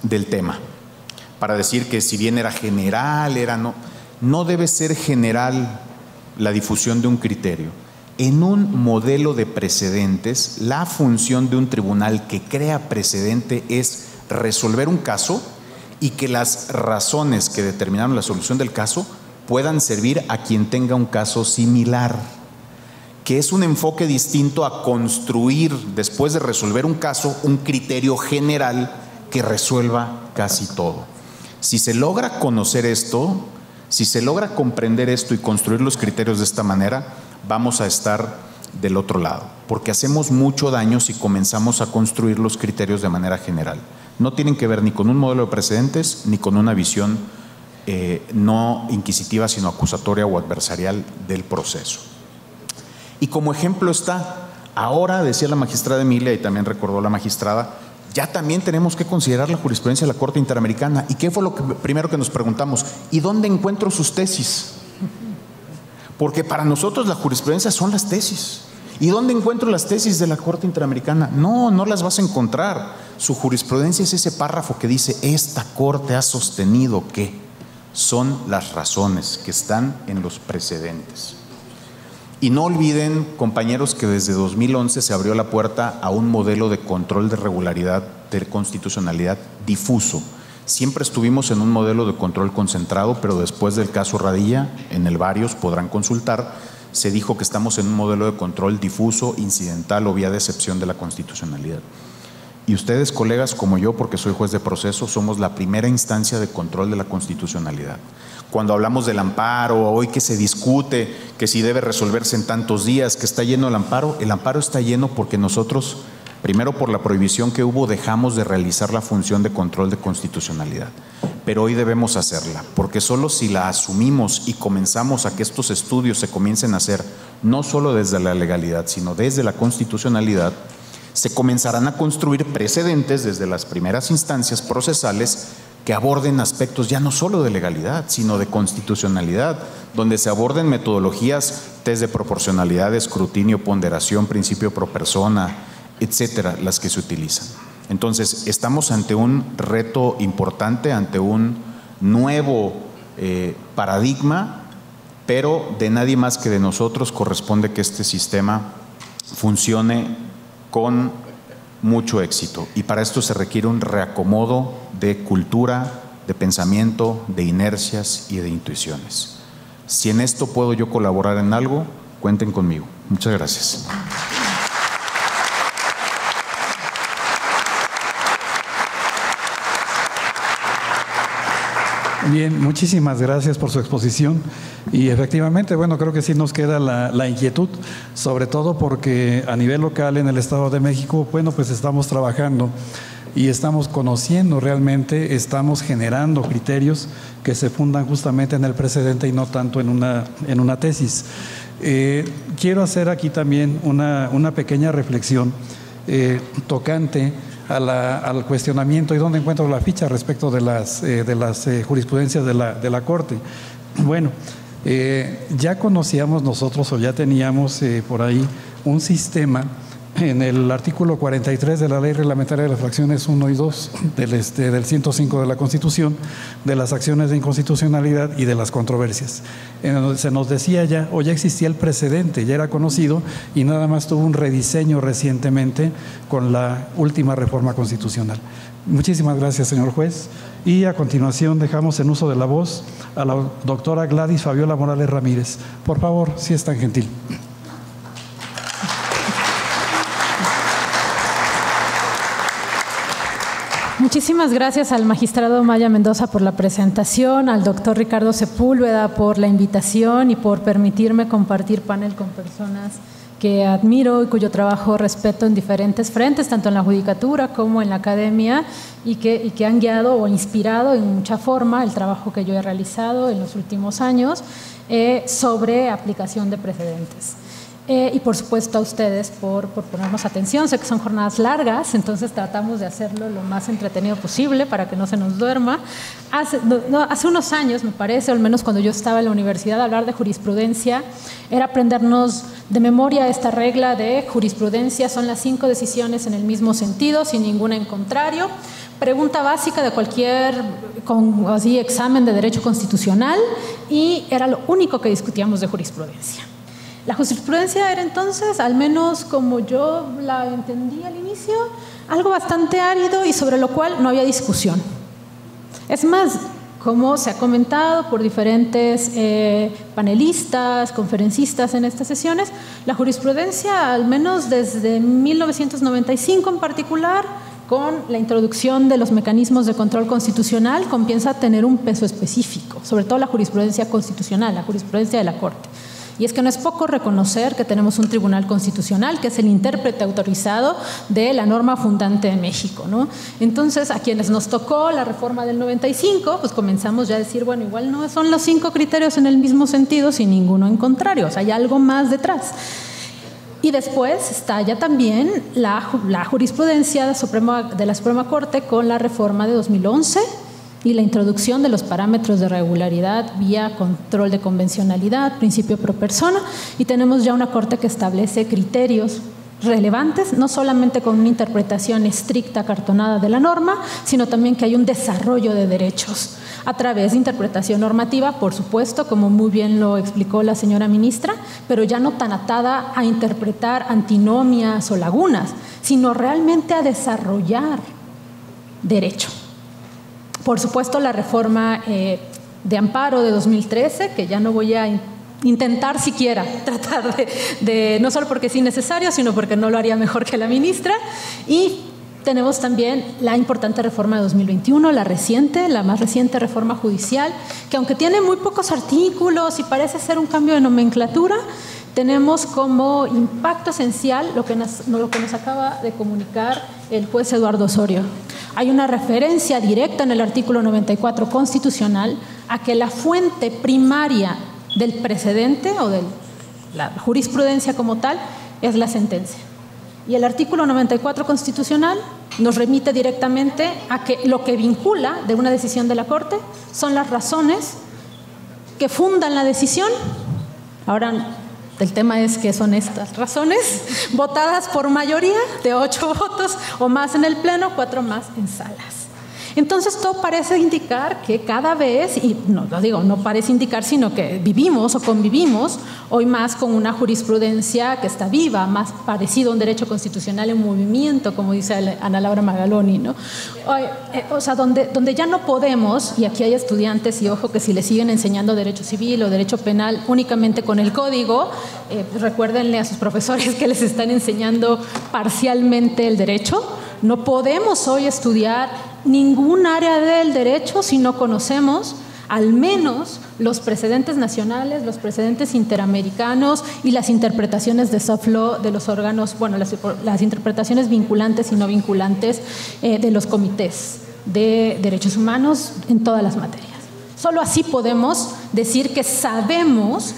del tema, para decir que si bien era general, no debe ser general la difusión de un criterio. En un modelo de precedentes, la función de un tribunal que crea precedente es resolver un caso y que las razones que determinaron la solución del caso puedan servir a quien tenga un caso similar, que es un enfoque distinto a construir, después de resolver un caso, un criterio general que resuelva casi todo. Si se logra conocer esto, si se logra comprender esto y construir los criterios de esta manera, vamos a estar del otro lado, porque hacemos mucho daño si comenzamos a construir los criterios de manera general. No tienen que ver ni con un modelo de precedentes ni con una visión no inquisitiva, sino acusatoria o adversarial del proceso. Y como ejemplo está, ahora, decía la magistrada Emilia y también recordó la magistrada, ya también tenemos que considerar la jurisprudencia de la Corte Interamericana. ¿Y qué fue lo primero que nos preguntamos? ¿Y dónde encuentro sus tesis? Porque para nosotros la jurisprudencia son las tesis. ¿Y dónde encuentro las tesis de la Corte Interamericana? No, no las vas a encontrar. Su jurisprudencia es ese párrafo que dice: esta Corte ha sostenido que son las razones que están en los precedentes. Y no olviden, compañeros, que desde 2011 se abrió la puerta a un modelo de control de regularidad, de constitucionalidad difuso. Siempre estuvimos en un modelo de control concentrado, pero después del caso Radilla, en el Varios podrán consultar, se dijo que estamos en un modelo de control difuso, incidental o vía de excepción de la constitucionalidad. Y ustedes, colegas, como yo, porque soy juez de proceso, somos la primera instancia de control de la constitucionalidad. Cuando hablamos del amparo, hoy que se discute que si debe resolverse en tantos días, que está lleno el amparo está lleno porque nosotros, primero por la prohibición que hubo, dejamos de realizar la función de control de constitucionalidad. Pero hoy debemos hacerla, porque solo si la asumimos y comenzamos a que estos estudios se comiencen a hacer, no solo desde la legalidad, sino desde la constitucionalidad, se comenzarán a construir precedentes desde las primeras instancias procesales que aborden aspectos ya no solo de legalidad, sino de constitucionalidad, donde se aborden metodologías, test de proporcionalidad, escrutinio, ponderación, principio pro persona, etcétera, las que se utilizan. Entonces, estamos ante un reto importante, ante un nuevo paradigma, pero de nadie más que de nosotros corresponde que este sistema funcione con mucho éxito. Y para esto se requiere un reacomodo de cultura, de pensamiento, de inercias y de intuiciones. Si en esto puedo yo colaborar en algo, cuenten conmigo. Muchas gracias.
Bien, muchísimas gracias por su exposición. Y efectivamente, bueno, creo que sí nos queda la inquietud, sobre todo porque a nivel local en el Estado de México, bueno, pues estamos trabajando y estamos conociendo realmente, estamos generando criterios que se fundan justamente en el precedente y no tanto en una tesis. Quiero hacer aquí también una pequeña reflexión tocante al cuestionamiento y dónde encuentro la ficha respecto de las jurisprudencias de la Corte. Bueno, ya conocíamos nosotros o ya teníamos por ahí un sistema en el artículo 43 de la Ley Reglamentaria de las Fracciones 1 y 2 del 105 de la Constitución, de las acciones de inconstitucionalidad y de las controversias, en donde se nos decía ya, o ya existía el precedente, ya era conocido y nada más tuvo un rediseño recientemente con la última reforma constitucional. Muchísimas gracias, señor juez. Y a continuación dejamos en uso de la voz a la doctora Gladys Fabiola Morales Ramírez. Por favor, si es tan gentil.
Muchísimas gracias al magistrado Maya Mendoza por la presentación, al doctor Ricardo Sepúlveda por la invitación y por permitirme compartir panel con personas que admiro y cuyo trabajo respeto en diferentes frentes, tanto en la judicatura como en la academia, y que han guiado o inspirado en mucha forma el trabajo que yo he realizado en los últimos años sobre aplicación de precedentes. Y por supuesto a ustedes por ponernos atención. Sé que son jornadas largas, entonces tratamos de hacerlo lo más entretenido posible para que no se nos duerma. Hace unos años, me parece, o al menos cuando yo estaba en la universidad, hablar de jurisprudencia era aprendernos de memoria esta regla de jurisprudencia son las 5 decisiones en el mismo sentido, sin ninguna en contrario. Pregunta básica de cualquier examen de derecho constitucional, y era lo único que discutíamos de jurisprudencia. La jurisprudencia era entonces, al menos como yo la entendí al inicio, algo bastante árido y sobre lo cual no había discusión. Es más, como se ha comentado por diferentes panelistas, conferencistas en estas sesiones, la jurisprudencia, al menos desde 1995 en particular, con la introducción de los mecanismos de control constitucional, comienza a tener un peso específico, sobre todo la jurisprudencia constitucional, la jurisprudencia de la Corte. Y es que no es poco reconocer que tenemos un tribunal constitucional que es el intérprete autorizado de la norma fundante de México, ¿no? Entonces, a quienes nos tocó la reforma del 95, pues comenzamos ya a decir, bueno, igual no son los 5 criterios en el mismo sentido, sin ninguno en contrario, o sea, hay algo más detrás. Y después está ya también la jurisprudencia de la Suprema Corte con la reforma de 2011 y la introducción de los parámetros de regularidad vía control de convencionalidad, principio pro persona, y tenemos ya una Corte que establece criterios relevantes, no solamente con una interpretación estricta, acartonada de la norma, sino también que hay un desarrollo de derechos a través de interpretación normativa, por supuesto, como muy bien lo explicó la señora ministra, pero ya no tan atada a interpretar antinomias o lagunas, sino realmente a desarrollar derecho. Por supuesto, la reforma de amparo de 2013, que ya no voy a intentar siquiera tratar de no solo porque es innecesario, sino porque no lo haría mejor que la ministra. Y tenemos también la importante reforma de 2021, la más reciente reforma judicial, que aunque tiene muy pocos artículos y parece ser un cambio de nomenclatura, tenemos como impacto esencial lo que nos acaba de comunicar el juez Eduardo Osorio. Hay una referencia directa en el artículo 94 constitucional a que la fuente primaria del precedente o de la jurisprudencia como tal es la sentencia. Y el artículo 94 constitucional nos remite directamente a que lo que vincula de una decisión de la Corte son las razones que fundan la decisión. Ahora, el tema es que son estas razones votadas por mayoría de 8 votos o más en el Pleno, 4 más en salas. Entonces, todo parece indicar que cada vez, y no lo digo, no parece indicar, sino que vivimos o convivimos hoy más con una jurisprudencia que está viva, más parecido a un derecho constitucional en movimiento, como dice Ana Laura Magaloni, ¿no? O sea, donde ya no podemos, y aquí hay estudiantes, y ojo que si les siguen enseñando derecho civil o derecho penal únicamente con el código, recuérdenle a sus profesores que les están enseñando parcialmente el derecho. No podemos hoy estudiar ningún área del derecho si no conocemos al menos los precedentes nacionales, los precedentes interamericanos y las interpretaciones de soft law de los órganos, bueno, las interpretaciones vinculantes y no vinculantes de los comités de derechos humanos en todas las materias. Solo así podemos decir que sabemos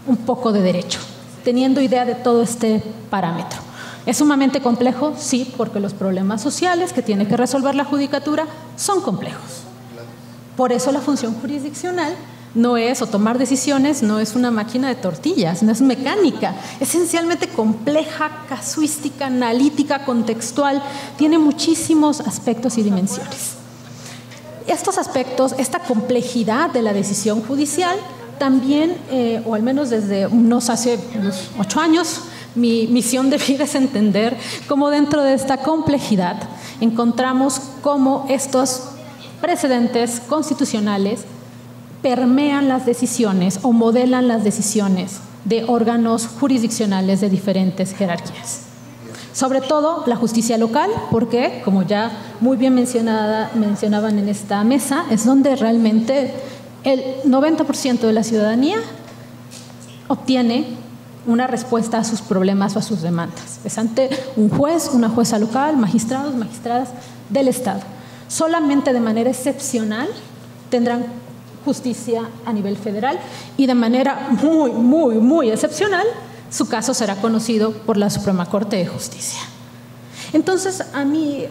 un poco de derecho, teniendo idea de todo este parámetro. ¿Es sumamente complejo? Sí, porque los problemas sociales que tiene que resolver la judicatura son complejos. Por eso la función jurisdiccional no es, o tomar decisiones, no es una máquina de tortillas, no es mecánica, es esencialmente compleja, casuística, analítica, contextual, tiene muchísimos aspectos y dimensiones. Estos aspectos, esta complejidad de la decisión judicial, también, o al menos desde hace unos 8 años, mi misión de vida es entender cómo dentro de esta complejidad encontramos cómo estos precedentes constitucionales permean las decisiones o modelan las decisiones de órganos jurisdiccionales de diferentes jerarquías. Sobre todo la justicia local, porque, como ya muy bien mencionaban en esta mesa, es donde realmente el 90% de la ciudadanía obtiene una respuesta a sus problemas o a sus demandas. Es ante un juez, una jueza local, magistrados, magistradas del Estado. Solamente de manera excepcional tendrán justicia a nivel federal y de manera muy, muy, muy excepcional su caso será conocido por la Suprema Corte de Justicia. Entonces, a mí,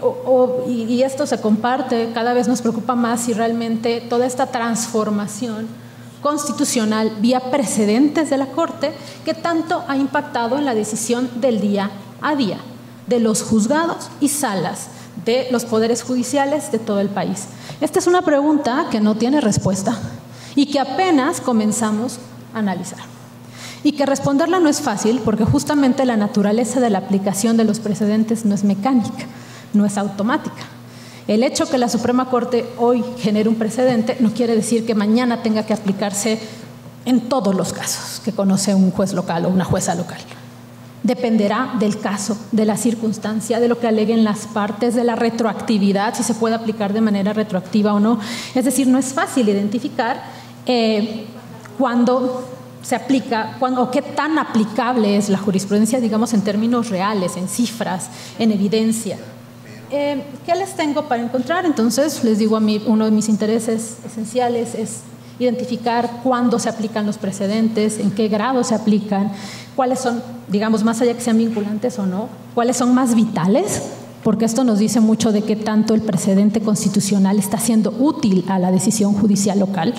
y esto se comparte, cada vez nos preocupa más si realmente toda esta transformación constitucional vía precedentes de la Corte, que tanto ha impactado en la decisión del día a día de los juzgados y salas de los poderes judiciales de todo el país. Esta es una pregunta que no tiene respuesta y que apenas comenzamos a analizar. Y que responderla no es fácil porque justamente la naturaleza de la aplicación de los precedentes no es mecánica, no es automática. El hecho que la Suprema Corte hoy genere un precedente no quiere decir que mañana tenga que aplicarse en todos los casos que conoce un juez local o una jueza local. Dependerá del caso, de la circunstancia, de lo que aleguen las partes, de la retroactividad, si se puede aplicar de manera retroactiva o no. Es decir, no es fácil identificar cuándo se aplica, o qué tan aplicable es la jurisprudencia, digamos, en términos reales, en cifras, en evidencia. ¿Qué les tengo para encontrar? Entonces, les digo, a mí uno de mis intereses esenciales es identificar cuándo se aplican los precedentes, en qué grado se aplican, cuáles son, digamos, más allá que sean vinculantes o no, cuáles son más vitales, porque esto nos dice mucho de qué tanto el precedente constitucional está siendo útil a la decisión judicial local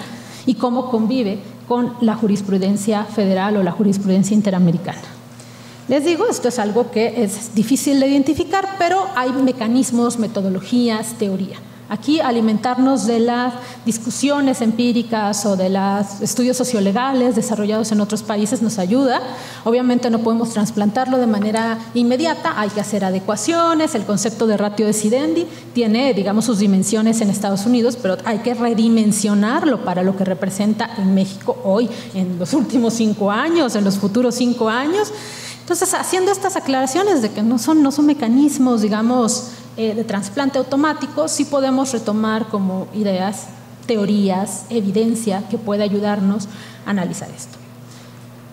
y cómo convive con la jurisprudencia federal o la jurisprudencia interamericana. Les digo, esto es algo que es difícil de identificar, pero hay mecanismos, metodologías, teoría. Aquí alimentarnos de las discusiones empíricas o de los estudios sociolegales desarrollados en otros países nos ayuda. Obviamente no podemos trasplantarlo de manera inmediata, hay que hacer adecuaciones. El concepto de ratio decidendi tiene, digamos, sus dimensiones en Estados Unidos, pero hay que redimensionarlo para lo que representa en México hoy, en los últimos 5 años, en los futuros 5 años. Entonces, haciendo estas aclaraciones de que no son mecanismos, digamos, de trasplante automático, sí podemos retomar como ideas, teorías, evidencia que puede ayudarnos a analizar esto.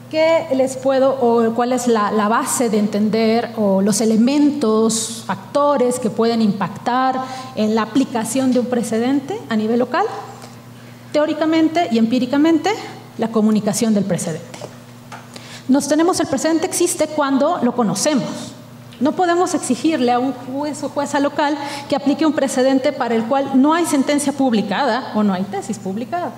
¿Qué les puedo, o cuál es la base de entender, o los elementos, factores que pueden impactar en la aplicación de un precedente a nivel local? Teóricamente y empíricamente, la comunicación del precedente. El precedente existe cuando lo conocemos. No podemos exigirle a un juez o jueza local que aplique un precedente para el cual no hay sentencia publicada o no hay tesis publicada.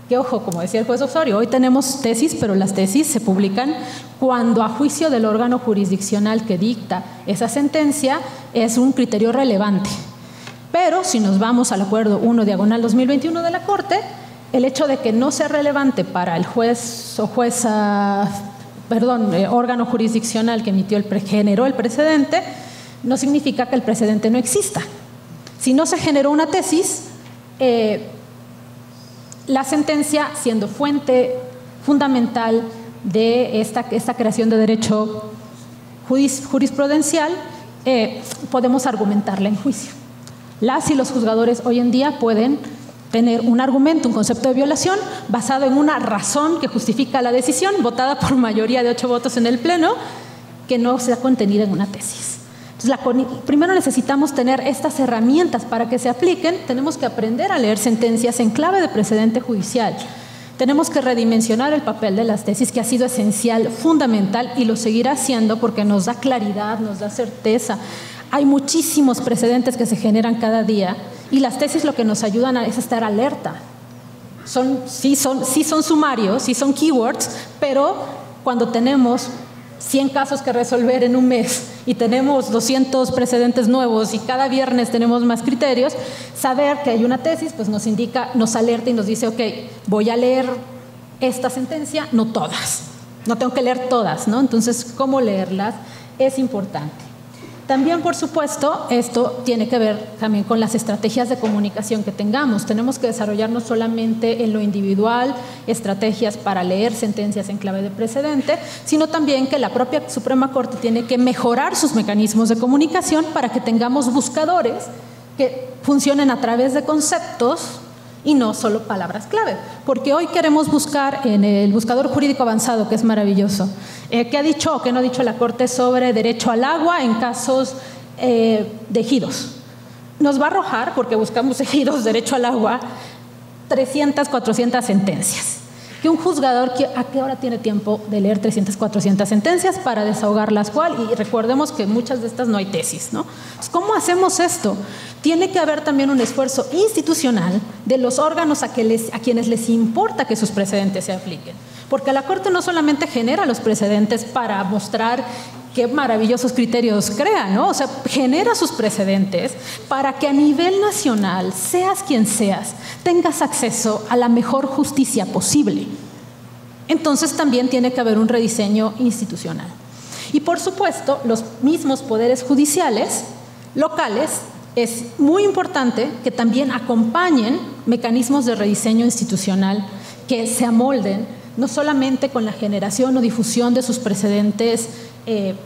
Que ojo, como decía el juez Osorio, hoy tenemos tesis, pero las tesis se publican cuando a juicio del órgano jurisdiccional que dicta esa sentencia es un criterio relevante. Pero si nos vamos al acuerdo 1/2021 de la Corte, el hecho de que no sea relevante para el juez o jueza, órgano jurisdiccional que generó el precedente, no significa que el precedente no exista. Si no se generó una tesis, la sentencia, siendo fuente fundamental de esta creación de derecho jurisprudencial, podemos argumentarla en juicio. Las y los juzgadores hoy en día pueden tener un argumento, un concepto de violación basado en una razón que justifica la decisión, votada por mayoría de 8 votos en el Pleno, que no sea contenida en una tesis. Entonces, primero necesitamos tener estas herramientas para que se apliquen. Tenemos que aprender a leer sentencias en clave de precedente judicial. Tenemos que redimensionar el papel de las tesis, que ha sido esencial, fundamental, y lo seguirá siendo porque nos da claridad, nos da certeza. Hay muchísimos precedentes que se generan cada día y las tesis lo que nos ayudan es estar alerta. Sí son sumarios, sí son keywords, pero cuando tenemos 100 casos que resolver en un mes y tenemos 200 precedentes nuevos y cada viernes tenemos más criterios, saber que hay una tesis pues nos indica, nos alerta y nos dice, ok, voy a leer esta sentencia, no todas, no tengo que leer todas, ¿no? Entonces, ¿cómo leerlas? Es importante. También, por supuesto, esto tiene que ver también con las estrategias de comunicación que tengamos. Tenemos que desarrollar no solamente en lo individual estrategias para leer sentencias en clave de precedente, sino también que la propia Suprema Corte tiene que mejorar sus mecanismos de comunicación para que tengamos buscadores que funcionen a través de conceptos y no solo palabras clave, porque hoy queremos buscar en el buscador jurídico avanzado, que es maravilloso, ¿qué ha dicho o qué no ha dicho la Corte sobre derecho al agua en casos de ejidos? Nos va a arrojar, porque buscamos ejidos, derecho al agua, 300, 400 sentencias. Que un juzgador, ¿a qué hora tiene tiempo de leer 300, 400 sentencias para desahogarlas? ¿Cuál? Y recordemos que muchas de estas no hay tesis, ¿no? Entonces, ¿cómo hacemos esto? Tiene que haber también un esfuerzo institucional de los órganos a quienes les importa que sus precedentes se apliquen. Porque la Corte no solamente genera los precedentes para mostrar qué maravillosos criterios crea, ¿no? O sea, genera sus precedentes para que a nivel nacional, seas quien seas, tengas acceso a la mejor justicia posible. Entonces también tiene que haber un rediseño institucional. Y por supuesto, los mismos poderes judiciales locales es muy importante que también acompañen mecanismos de rediseño institucional que se amolden no solamente con la generación o difusión de sus precedentes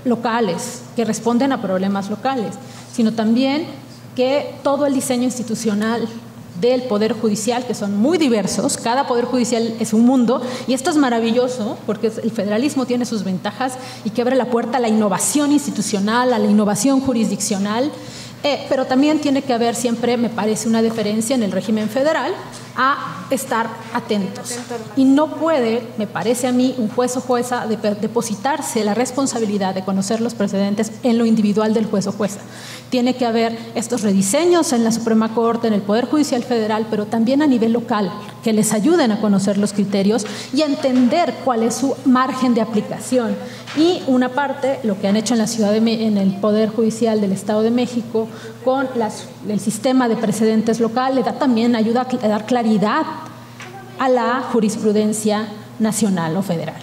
locales, que responden a problemas locales, sino también que todo el diseño institucional del Poder Judicial, que son muy diversos, cada Poder Judicial es un mundo, y esto es maravilloso porque el federalismo tiene sus ventajas y que abre la puerta a la innovación institucional, a la innovación jurisdiccional, pero también tiene que haber siempre, me parece, una deferencia en el régimen federal a estar atentos. Y no puede, me parece a mí, un juez o jueza depositarse la responsabilidad de conocer los precedentes en lo individual del juez o jueza. Tiene que haber estos rediseños en la Suprema Corte, en el Poder Judicial Federal, pero también a nivel local, que les ayuden a conocer los criterios y a entender cuál es su margen de aplicación. Y una parte, lo que han hecho en la en el Poder Judicial del Estado de México, con el sistema de precedentes local, le da también ayuda a dar claridad a la jurisprudencia nacional o federal.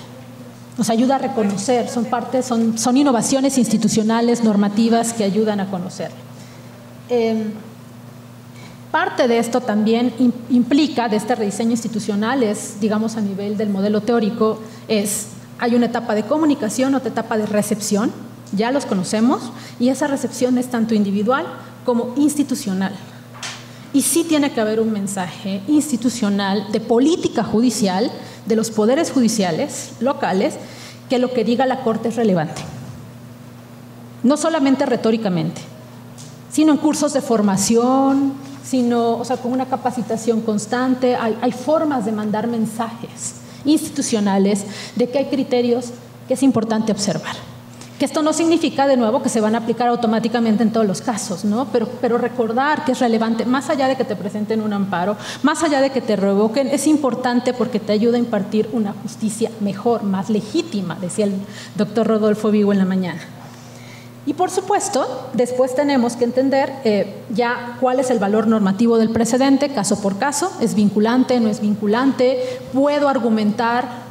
Nos ayuda a reconocer, son innovaciones institucionales, normativas que ayudan a conocer. Parte de esto también implica, de este rediseño institucional, digamos a nivel del modelo teórico, hay una etapa de comunicación, otra etapa de recepción, ya los conocemos, y esa recepción es tanto individual como institucional. Y sí tiene que haber un mensaje institucional de política judicial, de los poderes judiciales locales, que lo que diga la Corte es relevante. No solamente retóricamente, sino en cursos de formación, con una capacitación constante. Hay formas de mandar mensajes institucionales de que hay criterios que es importante observar. Que esto no significa, de nuevo, que se van a aplicar automáticamente en todos los casos, ¿no? Pero recordar que es relevante, más allá de que te presenten un amparo, más allá de que te revoquen, es importante porque te ayuda a impartir una justicia mejor, más legítima, decía el doctor Rodolfo Vigo en la mañana. Y por supuesto, después tenemos que entender ya cuál es el valor normativo del precedente, caso por caso, es vinculante, no es vinculante, puedo argumentar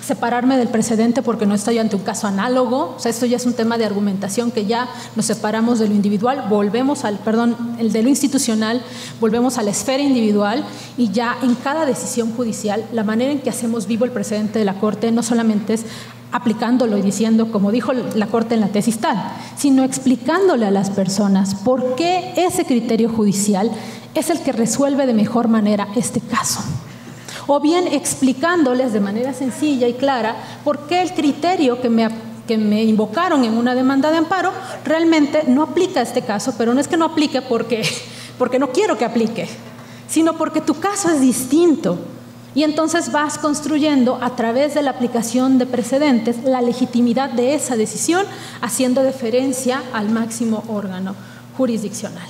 separarme del precedente porque no estoy ante un caso análogo, o sea, esto ya es un tema de argumentación que ya nos separamos de lo individual, de lo institucional, volvemos a la esfera individual y ya en cada decisión judicial, la manera en que hacemos vivo el precedente de la Corte no solamente es aplicándolo y diciendo, como dijo la Corte en la tesis tal, sino explicándole a las personas por qué ese criterio judicial es el que resuelve de mejor manera este caso. O bien explicándoles de manera sencilla y clara por qué el criterio que me invocaron en una demanda de amparo realmente no aplica a este caso, pero no es que no aplique porque no quiero que aplique, sino porque tu caso es distinto. Y entonces vas construyendo a través de la aplicación de precedentes la legitimidad de esa decisión, haciendo deferencia al máximo órgano jurisdiccional.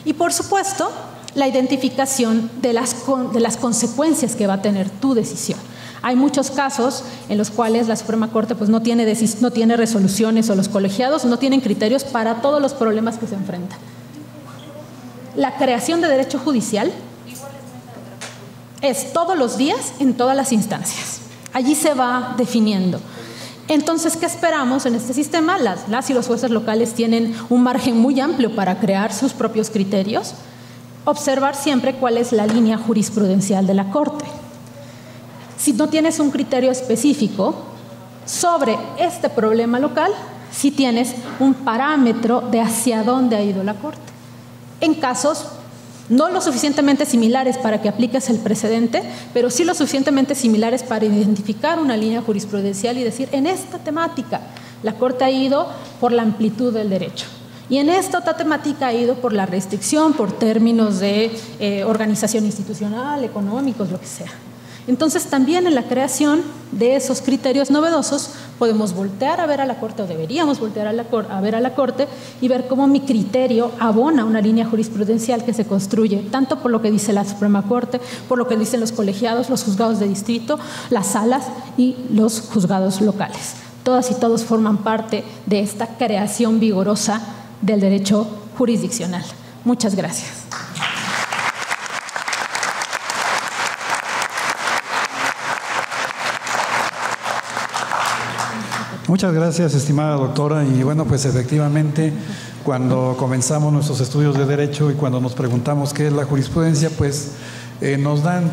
Y por supuesto, la identificación de las consecuencias que va a tener tu decisión. Hay muchos casos en los cuales la Suprema Corte no tiene resoluciones o los colegiados no tienen criterios para todos los problemas que se enfrentan. La creación de derecho judicial es todos los días en todas las instancias. Allí se va definiendo. Entonces, ¿qué esperamos en este sistema? Las y los jueces locales tienen un margen muy amplio para crear sus propios criterios. Observar siempre cuál es la línea jurisprudencial de la Corte. Si no tienes un criterio específico sobre este problema local, sí tienes un parámetro de hacia dónde ha ido la Corte. En casos no lo suficientemente similares para que apliques el precedente, pero sí lo suficientemente similares para identificar una línea jurisprudencial y decir, en esta temática la Corte ha ido por la amplitud del derecho y en esta otra temática ha ido por la restricción, por términos de organización institucional, económicos, lo que sea. Entonces también en la creación de esos criterios novedosos podemos voltear a ver a la Corte, o deberíamos voltear a ver a la Corte y ver cómo mi criterio abona una línea jurisprudencial que se construye tanto por lo que dice la Suprema Corte, por lo que dicen los colegiados, los juzgados de distrito, las salas y los juzgados locales. Todas y todos forman parte de esta creación vigorosa del derecho jurisdiccional. Muchas gracias.
Muchas gracias, estimada doctora. Y bueno, pues efectivamente, cuando comenzamos nuestros estudios de Derecho y cuando nos preguntamos qué es la jurisprudencia, pues nos dan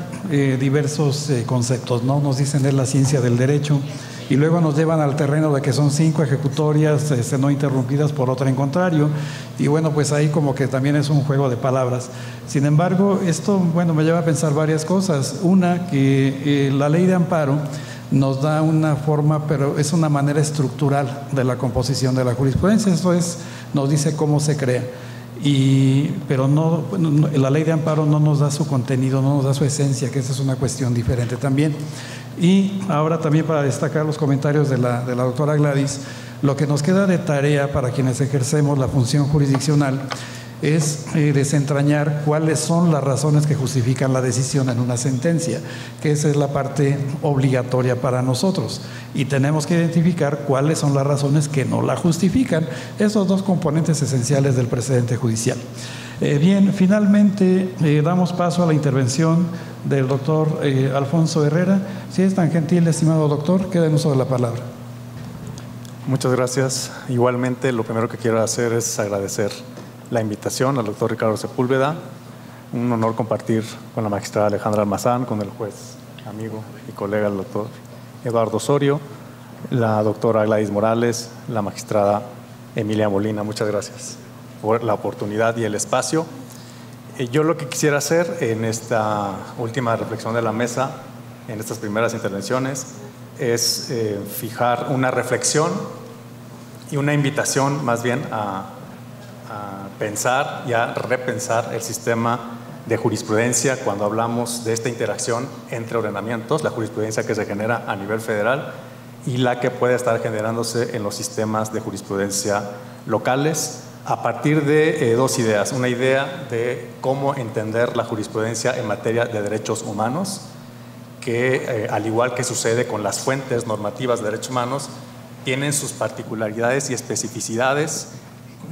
diversos conceptos, ¿no? Nos dicen es la ciencia del derecho y luego nos llevan al terreno de que son 5 ejecutorias no interrumpidas por otra en contrario. Y bueno, pues ahí como que también es un juego de palabras. Sin embargo, esto, bueno, me lleva a pensar varias cosas. Una, que la ley de amparo nos da una forma, pero es una manera estructural de la composición de la jurisprudencia. Esto es, nos dice cómo se crea. pero no, bueno, la ley de amparo no nos da su contenido, no nos da su esencia, que esa es una cuestión diferente también. Y ahora también para destacar los comentarios de la doctora Gladys, lo que nos queda de tarea para quienes ejercemos la función jurisdiccional es desentrañar cuáles son las razones que justifican la decisión en una sentencia, que esa es la parte obligatoria para nosotros. Y tenemos que identificar cuáles son las razones que no la justifican, esos dos componentes esenciales del precedente judicial. Bien, finalmente damos paso a la intervención del doctor Alfonso Herrera. Si es tan gentil, estimado doctor, queda en uso de la palabra.
Muchas gracias. Igualmente, lo primero que quiero hacer es agradecer la invitación al doctor Ricardo Sepúlveda. Un honor compartir con la magistrada Alejandra Almazán, con el juez, amigo y colega, el doctor Eduardo Osorio, la doctora Gladys Morales, la magistrada Emilia Molina. Muchas gracias por la oportunidad y el espacio. Yo lo que quisiera hacer en esta última reflexión de la mesa, en estas primeras intervenciones, es fijar una reflexión y una invitación más bien a pensar y a repensar el sistema de jurisprudencia cuando hablamos de esta interacción entre ordenamientos, la jurisprudencia que se genera a nivel federal y la que puede estar generándose en los sistemas de jurisprudencia locales, a partir de dos ideas. Una idea de cómo entender la jurisprudencia en materia de derechos humanos, que al igual que sucede con las fuentes normativas de derechos humanos, tienen sus particularidades y especificidades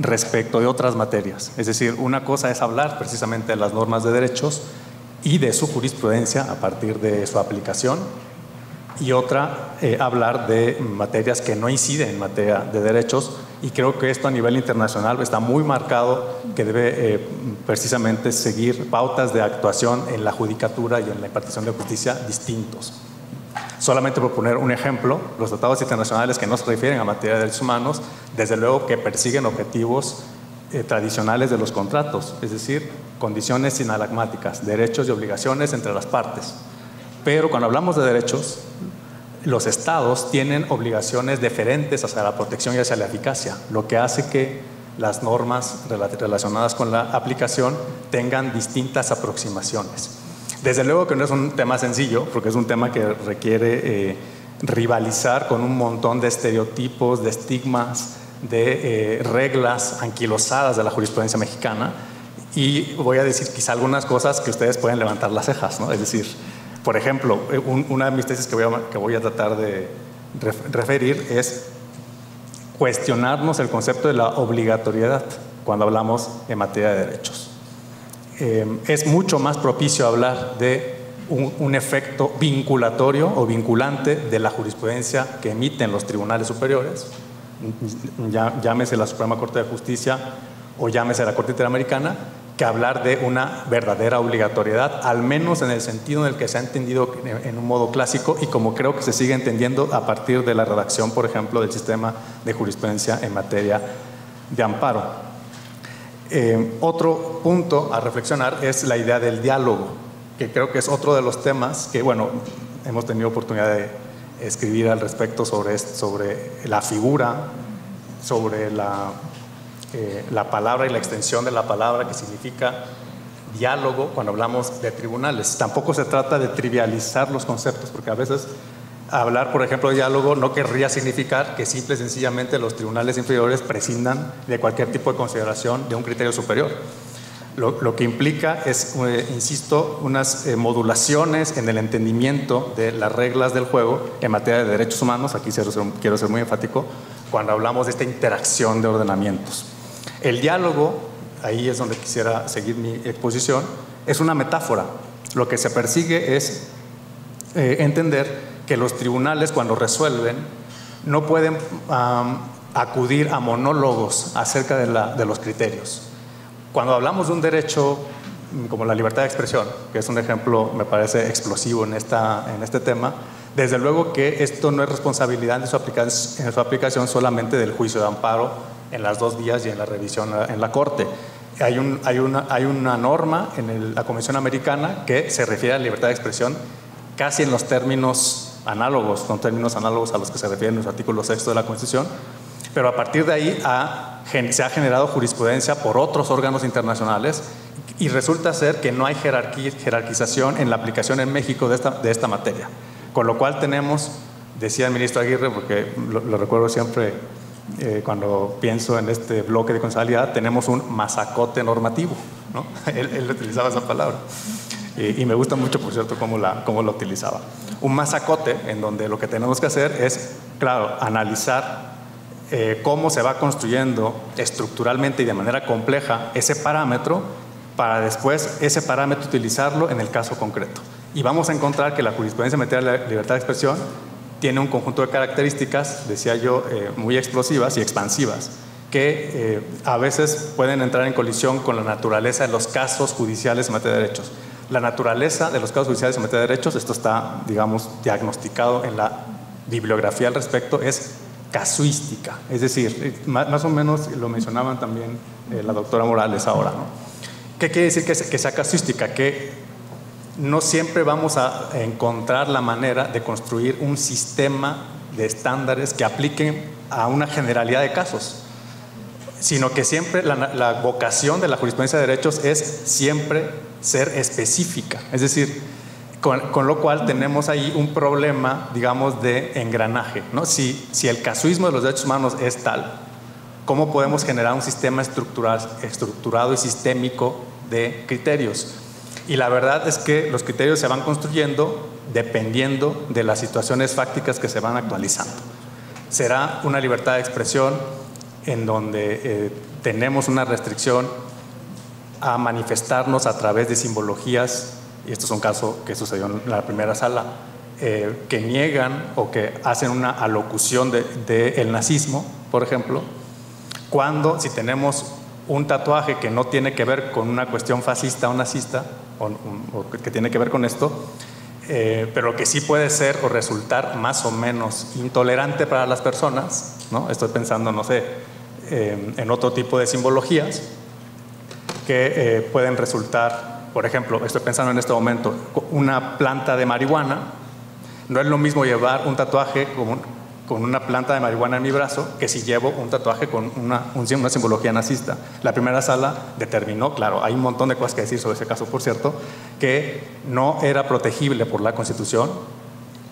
respecto de otras materias. Es decir, una cosa es hablar precisamente de las normas de derechos y de su jurisprudencia a partir de su aplicación, y otra, hablar de materias que no inciden en materia de derechos, y creo que esto a nivel internacional está muy marcado, que debe precisamente seguir pautas de actuación en la judicatura y en la impartición de justicia distintos. Solamente por poner un ejemplo, los tratados internacionales que no se refieren a materia de derechos humanos, desde luego que persiguen objetivos tradicionales de los contratos, es decir, condiciones sinalagmáticas, derechos y obligaciones entre las partes. Pero cuando hablamos de derechos, los estados tienen obligaciones deferentes hacia la protección y hacia la eficacia, lo que hace que las normas relacionadas con la aplicación tengan distintas aproximaciones. Desde luego que no es un tema sencillo, porque es un tema que requiere rivalizar con un montón de estereotipos, de estigmas, de reglas anquilosadas de la jurisprudencia mexicana, y voy a decir quizá algunas cosas que ustedes pueden levantar las cejas, ¿no? Es decir, por ejemplo, una de mis tesis que voy a tratar de referir es cuestionarnos el concepto de la obligatoriedad cuando hablamos en materia de derechos. Es mucho más propicio hablar de un efecto vinculatorio o vinculante de la jurisprudencia que emiten los tribunales superiores, llámese la Suprema Corte de Justicia o llámese la Corte Interamericana, que hablar de una verdadera obligatoriedad, al menos en el sentido en el que se ha entendido en un modo clásico y como creo que se sigue entendiendo a partir de la redacción, por ejemplo, del sistema de jurisprudencia en materia de amparo. Otro punto a reflexionar es la idea del diálogo, que creo que es otro de los temas que, bueno, hemos tenido oportunidad de escribir al respecto sobre la figura, sobre la palabra y la extensión de la palabra que significa diálogo cuando hablamos de tribunales. Tampoco se trata de trivializar los conceptos, porque a veces hablar, por ejemplo, de diálogo no querría significar que simple y sencillamente los tribunales inferiores prescindan de cualquier tipo de consideración de un criterio superior. Lo que implica es, insisto, unas modulaciones en el entendimiento de las reglas del juego en materia de derechos humanos. Aquí quiero ser muy enfático cuando hablamos de esta interacción de ordenamientos. El diálogo, ahí es donde quisiera seguir mi exposición, es una metáfora. Lo que se persigue es entender que los tribunales, cuando resuelven, no pueden acudir a monólogos acerca de los criterios. Cuando hablamos de un derecho como la libertad de expresión, que es un ejemplo, me parece, explosivo en este tema, desde luego que esto no es responsabilidad en su aplicación solamente del juicio de amparo en las 2 vías y en la revisión en la Corte. Hay una norma en la Convención Americana que se refiere a la libertad de expresión casi en los términos análogos, son términos análogos a los que se refieren los artículos 6 de la Constitución, pero a partir de ahí ha se ha generado jurisprudencia por otros órganos internacionales y resulta ser que no hay jerarquización en la aplicación en México de esta materia. Con lo cual tenemos, decía el ministro Aguirre, porque lo recuerdo siempre cuando pienso en este bloque de constitucionalidad, tenemos un masacote normativo, ¿no? Él utilizaba esa palabra. Y me gusta mucho, por cierto, cómo la utilizaba. Un masacote en donde lo que tenemos que hacer es, claro, analizar cómo se va construyendo estructuralmente y de manera compleja ese parámetro para después ese parámetro utilizarlo en el caso concreto. Y vamos a encontrar que la jurisprudencia en materia de libertad de expresión tiene un conjunto de características, decía yo, muy explosivas y expansivas, que a veces pueden entrar en colisión con la naturaleza de los casos judiciales en materia de derechos. La naturaleza de los casos judiciales en materia de derechos, esto está, digamos, diagnosticado en la bibliografía al respecto, es casuística. Es decir, más o menos lo mencionaban también la doctora Morales ahora, ¿no? ¿Qué quiere decir que sea casuística? Que no siempre vamos a encontrar la manera de construir un sistema de estándares que apliquen a una generalidad de casos, sino que siempre la vocación de la jurisprudencia de derechos es siempre ser específica. Es decir, con lo cual tenemos ahí un problema, digamos, de engranaje, ¿no? Si el casuismo de los derechos humanos es tal, ¿cómo podemos generar un sistema estructurado y sistémico de criterios? Y la verdad es que los criterios se van construyendo dependiendo de las situaciones fácticas que se van actualizando. Será una libertad de expresión en donde tenemos una restricción a manifestarnos a través de simbologías, y esto es un caso que sucedió en la primera sala, que niegan o que hacen una alocución del nazismo, por ejemplo, cuando si tenemos un tatuaje que no tiene que ver con una cuestión fascista o nazista, o que tiene que ver con esto, pero que sí puede ser o resultar más o menos intolerante para las personas, ¿no? Estoy pensando, no sé, en otro tipo de simbologías que pueden resultar, por ejemplo, estoy pensando en este momento, una planta de marihuana. No es lo mismo llevar un tatuaje con una planta de marihuana en mi brazo que si llevo un tatuaje con una simbología nazista. La primera sala determinó, claro, hay un montón de cosas que decir sobre ese caso, por cierto, que no era protegible por la Constitución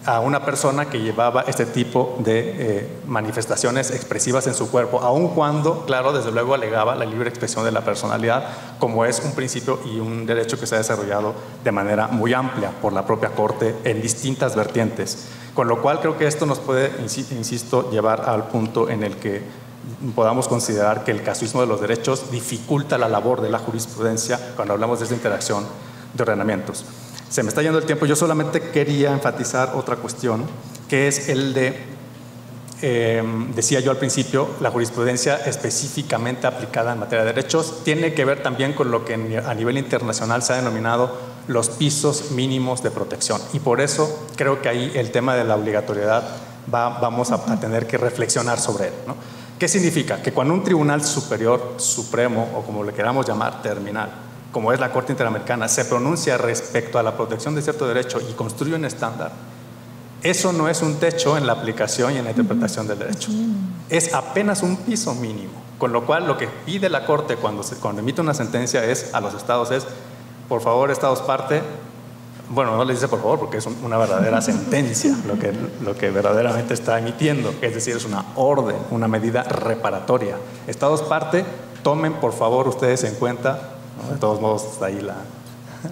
a una persona que llevaba este tipo de manifestaciones expresivas en su cuerpo, aun cuando, claro, desde luego alegaba la libre expresión de la personalidad, como es un principio y un derecho que se ha desarrollado de manera muy amplia por la propia Corte en distintas vertientes. Con lo cual creo que esto nos puede, insisto, llevar al punto en el que podamos considerar que el casuismo de los derechos dificulta la labor de la jurisprudencia cuando hablamos de esta interacción de ordenamientos. Se me está yendo el tiempo, yo solamente quería enfatizar otra cuestión, que es el de, decía yo al principio, la jurisprudencia específicamente aplicada en materia de derechos tiene que ver también con lo que a nivel internacional se ha denominado los pisos mínimos de protección. Y por eso creo que ahí el tema de la obligatoriedad vamos a tener que reflexionar sobre él, ¿no? ¿Qué significa? Que cuando un tribunal superior, supremo, o como le queramos llamar, terminal, como es la Corte Interamericana, se pronuncia respecto a la protección de cierto derecho y construye un estándar, eso no es un techo en la aplicación y en la interpretación del derecho. Es apenas un piso mínimo. Con lo cual, lo que pide la Corte cuando emite una sentencia a los estados es, por favor, estados parte, bueno, no les dice por favor porque es una verdadera sentencia lo que verdaderamente está emitiendo, es decir, es una orden, una medida reparatoria. Estados parte, tomen por favor ustedes en cuenta, ¿no? De todos modos está ahí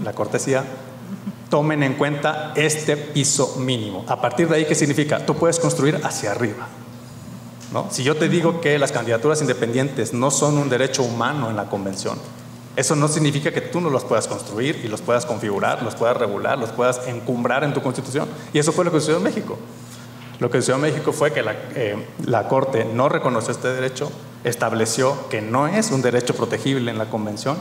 la cortesía, tomen en cuenta este piso mínimo. A partir de ahí, ¿qué significa? Tú puedes construir hacia arriba, ¿no? Si yo te digo que las candidaturas independientes no son un derecho humano en la Convención, eso no significa que tú no los puedas construir y los puedas configurar, los puedas regular, los puedas encumbrar en tu Constitución. Y eso fue lo que sucedió en México. Lo que sucedió en México fue que la Corte no reconoció este derecho, estableció que no es un derecho protegible en la Convención,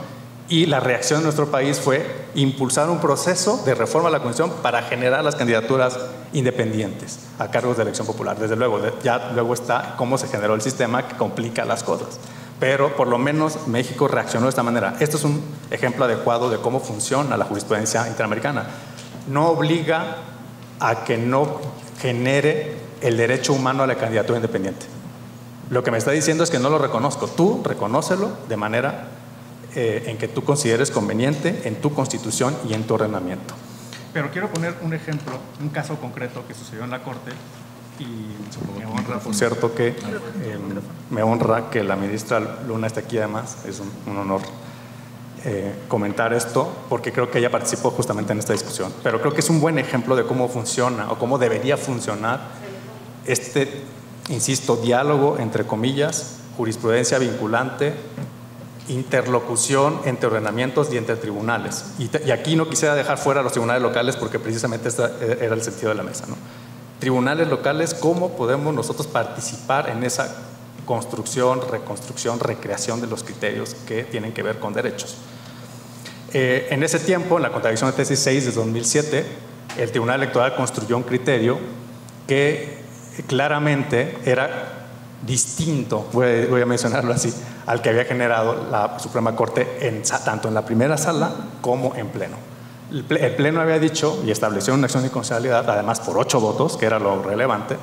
y la reacción de nuestro país fue impulsar un proceso de reforma a la Constitución para generar las candidaturas independientes a cargos de elección popular. Desde luego, ya luego está cómo se generó el sistema que complica las cosas. Pero por lo menos México reaccionó de esta manera. Esto es un ejemplo adecuado de cómo funciona la jurisprudencia interamericana. No obliga a que no genere el derecho humano a la candidatura independiente. Lo que me está diciendo es que no lo reconozco. Tú reconócelo de manera en que tú consideres conveniente en tu constitución y en tu ordenamiento.
Pero quiero poner un ejemplo, un caso concreto que sucedió en la Corte y me honra,
por cierto, que me honra que la ministra Luna esté aquí además, es un honor comentar esto, porque creo que ella participó justamente en esta discusión. Pero creo que es un buen ejemplo de cómo funciona o cómo debería funcionar insisto, diálogo, entre comillas, jurisprudencia vinculante, interlocución entre ordenamientos y entre tribunales. Y aquí no quisiera dejar fuera a los tribunales locales porque precisamente este era el sentido de la mesa, ¿no? Tribunales locales, ¿cómo podemos nosotros participar en esa construcción, reconstrucción, recreación de los criterios que tienen que ver con derechos? En ese tiempo, en la contradicción de tesis 6 de 2007, el Tribunal Electoral construyó un criterio que claramente era distinto, voy a mencionarlo así, al que había generado la Suprema Corte tanto en la primera sala como en pleno. El pleno había dicho y estableció una acción de inconstitucionalidad, además por 8 votos, que era lo relevante,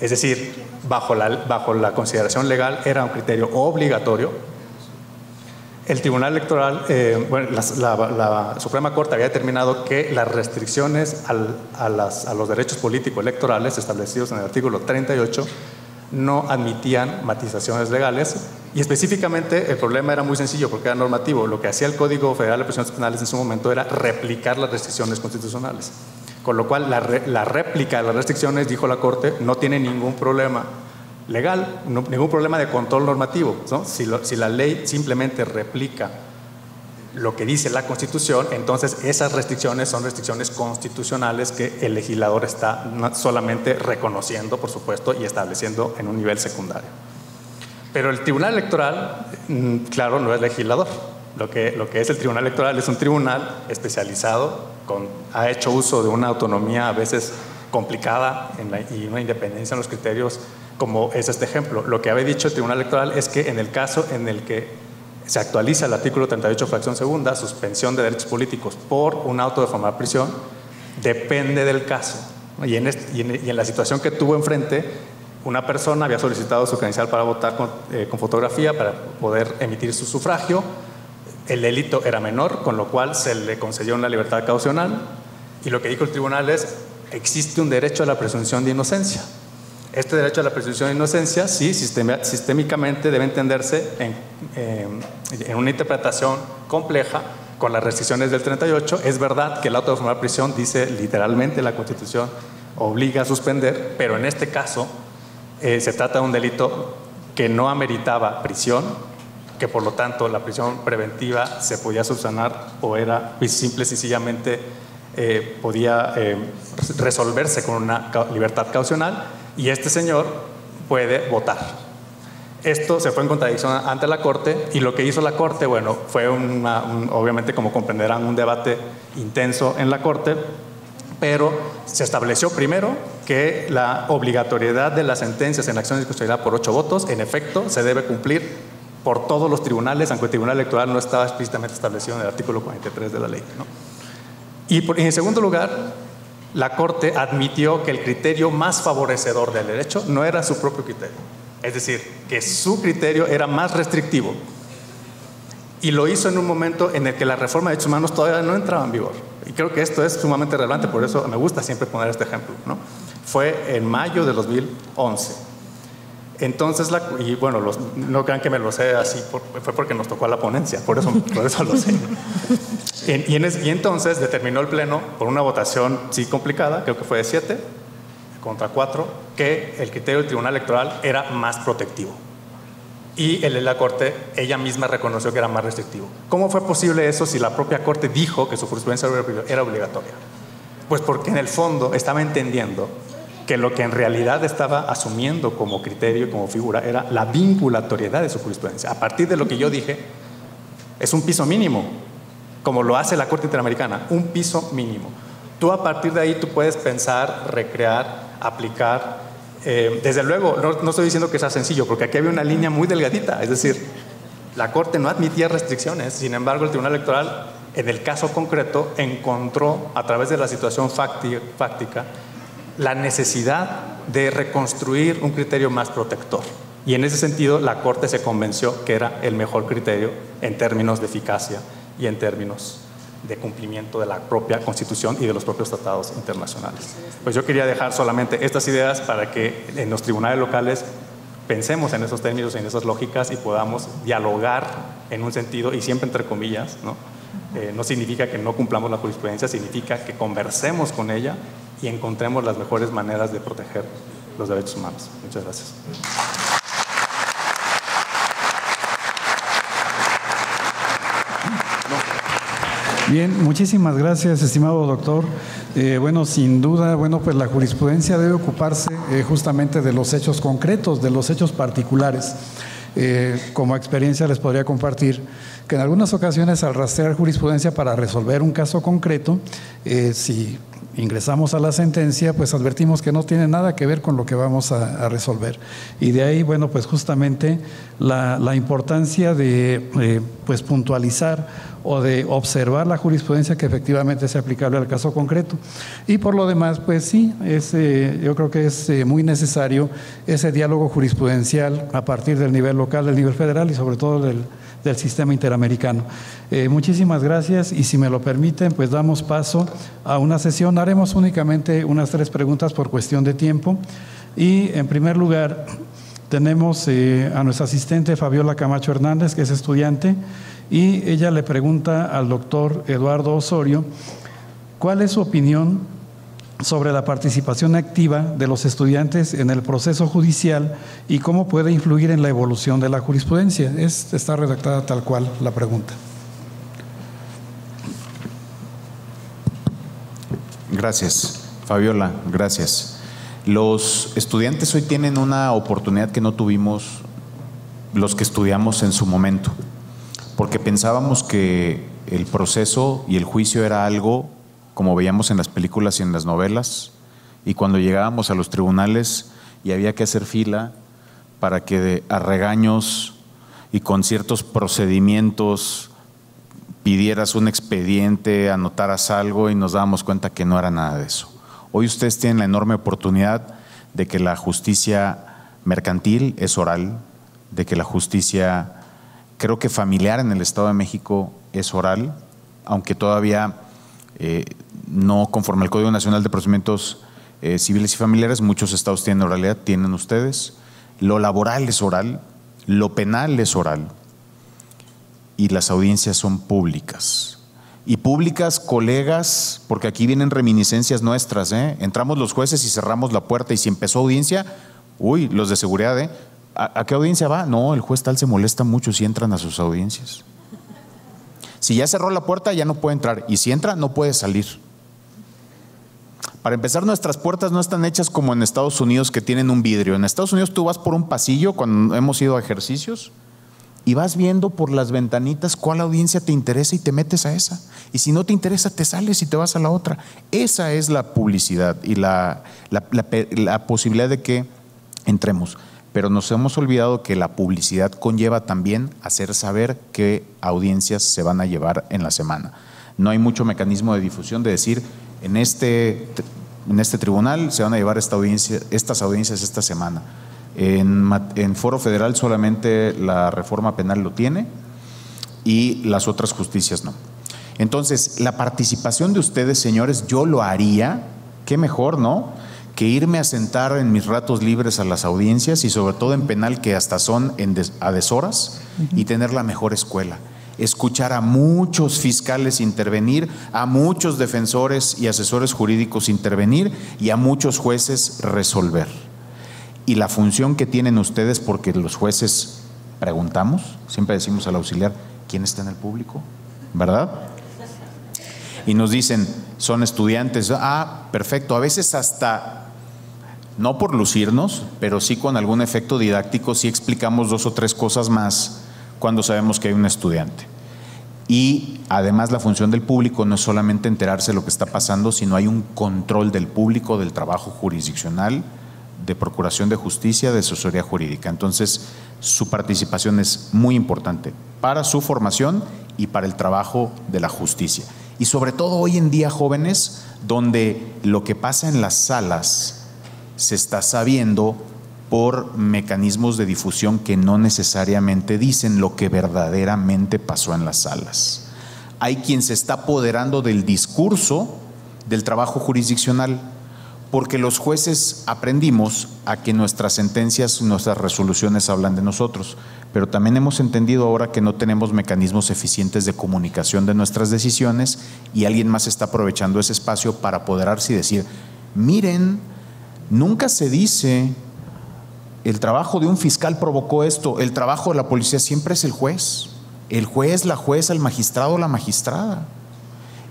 es decir, bajo la consideración legal era un criterio obligatorio. El Tribunal Electoral, la Suprema Corte había determinado que las restricciones a los derechos políticos electorales establecidos en el artículo 38 no admitían matizaciones legales, y específicamente el problema era muy sencillo porque era normativo. Lo que hacía el Código Federal de Procedimientos Penales en su momento era replicar las restricciones constitucionales, con lo cual la réplica de las restricciones, dijo la Corte, no tiene ningún problema legal, ningún problema de control normativo, ¿no? Si la ley simplemente replica lo que dice la Constitución, entonces esas restricciones son restricciones constitucionales que el legislador está solamente reconociendo, por supuesto, y estableciendo en un nivel secundario. Pero el Tribunal Electoral, claro, no es legislador. Lo que es el Tribunal Electoral es un tribunal especializado, ha hecho uso de una autonomía a veces complicada y una independencia en los criterios, como es este ejemplo. Lo que había dicho el Tribunal Electoral es que en el caso en el que se actualiza el artículo 38, fracción segunda, suspensión de derechos políticos por un auto de formal prisión, depende del caso. Y en la situación que tuvo enfrente, una persona había solicitado su credencial para votar con fotografía para poder emitir su sufragio. El delito era menor, con lo cual se le concedió una libertad caucional. Y lo que dijo el tribunal es: existe un derecho a la presunción de inocencia. Este derecho a la presunción de inocencia, sí, sistémicamente debe entenderse en una interpretación compleja con las restricciones del 38. Es verdad que el auto de formal prisión dice literalmente la Constitución obliga a suspender, pero en este caso se trata de un delito que no ameritaba prisión, que por lo tanto la prisión preventiva se podía subsanar o era simple y sencillamente podía resolverse con una libertad caucional, y este señor puede votar. Esto se fue en contradicción ante la Corte, y lo que hizo la Corte, bueno, fue obviamente, como comprenderán, un debate intenso en la Corte, pero se estableció primero que la obligatoriedad de las sentencias en acción de inconstitucionalidad por 8 votos, en efecto, se debe cumplir por todos los tribunales, aunque el Tribunal Electoral no estaba explícitamente establecido en el artículo 43 de la ley, ¿no? Y en segundo lugar, la Corte admitió que el criterio más favorecedor del derecho no era su propio criterio, es decir, que su criterio era más restrictivo, y lo hizo en un momento en el que la reforma de derechos humanos todavía no entraba en vigor. Y creo que esto es sumamente relevante, por eso me gusta siempre poner este ejemplo, ¿no? Fue en mayo de 2011. Entonces, y bueno, no crean que me lo sé así, fue porque nos tocó a la ponencia, por eso lo sé. Y entonces determinó el Pleno, por una votación sí complicada, creo que fue de 7 contra 4, que el criterio del Tribunal Electoral era más protectivo. Y la Corte, ella misma reconoció que era más restrictivo. ¿Cómo fue posible eso si la propia Corte dijo que su jurisprudencia era obligatoria? Pues porque en el fondo estaba entendiendo que lo que en realidad estaba asumiendo como criterio y como figura era la vinculatoriedad de su jurisprudencia. A partir de lo que yo dije, es un piso mínimo, como lo hace la Corte Interamericana, un piso mínimo. Tú a partir de ahí tú puedes pensar, recrear, aplicar. Desde luego, no estoy diciendo que sea sencillo, porque aquí había una línea muy delgadita, es decir, la Corte no admitía restricciones. Sin embargo, el Tribunal Electoral, en el caso concreto, encontró a través de la situación fáctica la necesidad de reconstruir un criterio más protector. Y en ese sentido, la Corte se convenció que era el mejor criterio en términos de eficacia y en términos de cumplimiento de la propia Constitución y de los propios tratados internacionales. Pues yo quería dejar solamente estas ideas para que en los tribunales locales pensemos en esos términos, en esas lógicas y podamos dialogar en un sentido, y siempre entre comillas, ¿no? No significa que no cumplamos la jurisprudencia, significa que conversemos con ella y encontremos las mejores maneras de proteger los derechos humanos. Muchas gracias.
Bien, muchísimas gracias, estimado doctor. Bueno, sin duda, pues la jurisprudencia debe ocuparse justamente de los hechos concretos, de los hechos particulares. Como experiencia les podría compartir que en algunas ocasiones al rastrear jurisprudencia para resolver un caso concreto, si ingresamos a la sentencia, pues advertimos que no tiene nada que ver con lo que vamos a resolver. Y de ahí, bueno, pues justamente la importancia de pues puntualizar o de observar la jurisprudencia que efectivamente sea aplicable al caso concreto. Y por lo demás, pues sí, yo creo que es muy necesario ese diálogo jurisprudencial a partir del nivel local, del nivel federal y sobre todo del sistema interamericano. Muchísimas gracias y si me lo permiten, pues damos paso a una sesión. Haremos únicamente unas 3 preguntas por cuestión de tiempo. Y en primer lugar, tenemos a nuestra asistente Fabiola Camacho Hernández, que es estudiante, y ella le pregunta al doctor Eduardo Osorio cuál es su opinión sobre la participación activa de los estudiantes en el proceso judicial y cómo puede influir en la evolución de la jurisprudencia. Está redactada tal cual la pregunta.
Gracias, Fabiola, gracias. Los estudiantes hoy tienen una oportunidad que no tuvimos los que estudiamos en su momento, porque pensábamos que el proceso y el juicio era algo como veíamos en las películas y en las novelas, y cuando llegábamos a los tribunales y había que hacer fila para que a regaños y con ciertos procedimientos pidieras un expediente, anotaras algo y nos dábamos cuenta que no era nada de eso. Hoy ustedes tienen la enorme oportunidad de que la justicia mercantil es oral, de que la justicia, creo que familiar en el Estado de México es oral, aunque todavía no conforme al Código Nacional de Procedimientos Civiles y Familiares, muchos estados tienen oralidad, tienen ustedes. Lo laboral es oral, lo penal es oral y las audiencias son públicas. Y públicas, colegas, porque aquí vienen reminiscencias nuestras, entramos los jueces y cerramos la puerta y si empezó audiencia, uy, los de seguridad, ¿a qué audiencia va? No, el juez tal se molesta mucho si entran a sus audiencias. Si ya cerró la puerta, ya no puede entrar. Y si entra, no puede salir. Para empezar, nuestras puertas no están hechas como en Estados Unidos, que tienen un vidrio. En Estados Unidos tú vas por un pasillo cuando hemos ido a ejercicios y vas viendo por las ventanitas cuál audiencia te interesa y te metes a esa. Y si no te interesa, te sales y te vas a la otra. Esa es la publicidad y la posibilidad de que entremos. Pero nos hemos olvidado que la publicidad conlleva también hacer saber qué audiencias se van a llevar en la semana. No hay mucho mecanismo de difusión de decir, en este tribunal se van a llevar estas audiencias esta semana. En Foro Federal solamente la reforma penal lo tiene y las otras justicias no. Entonces, la participación de ustedes, señores, yo lo haría, qué mejor, ¿no?, que irme a sentar en mis ratos libres a las audiencias y sobre todo en penal que hasta son a deshoras y tener la mejor escuela. Escuchar a muchos fiscales intervenir, a muchos defensores y asesores jurídicos intervenir y a muchos jueces resolver. Y la función que tienen ustedes, porque los jueces preguntamos, siempre decimos al auxiliar, ¿quién está en el público? ¿Verdad? Y nos dicen, son estudiantes. Ah, perfecto. A veces hasta, no por lucirnos, pero sí con algún efecto didáctico, sí explicamos 2 o 3 cosas más cuando sabemos que hay un estudiante. Y además la función del público no es solamente enterarse de lo que está pasando, sino hay un control del público del trabajo jurisdiccional, de procuración de justicia, de asesoría jurídica. Entonces, su participación es muy importante para su formación y para el trabajo de la justicia. Y sobre todo hoy en día, jóvenes, donde lo que pasa en las salas se está sabiendo por mecanismos de difusión que no necesariamente dicen lo que verdaderamente pasó en las salas. Hay quien se está apoderando del discurso del trabajo jurisdiccional, porque los jueces aprendimos a que nuestras sentencias, nuestras resoluciones hablan de nosotros, pero también hemos entendido ahora que no tenemos mecanismos eficientes de comunicación de nuestras decisiones y alguien más está aprovechando ese espacio para apoderarse y decir, miren, nunca se dice el trabajo de un fiscal provocó esto, el trabajo de la policía siempre es el juez, la jueza, el magistrado, la magistrada.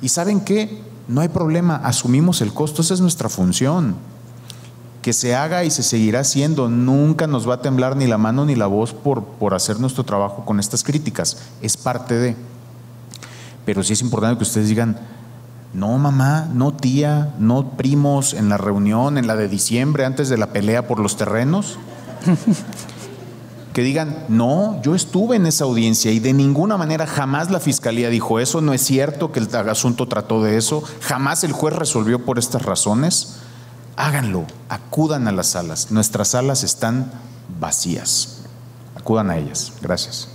¿Y saben qué? No hay problema, asumimos el costo, esa es nuestra función. Que se haga y se seguirá haciendo, nunca nos va a temblar ni la mano ni la voz por hacer nuestro trabajo con estas críticas, es parte de. Pero sí es importante que ustedes digan, no mamá, no tía, no primos, en la reunión, en la de diciembre, antes de la pelea por los terrenos, que digan, no, yo estuve en esa audiencia y de ninguna manera jamás la fiscalía dijo eso, no es cierto que el asunto trató de eso, jamás el juez resolvió por estas razones. Háganlo, acudan a las salas, nuestras salas están vacías, acudan a ellas. Gracias.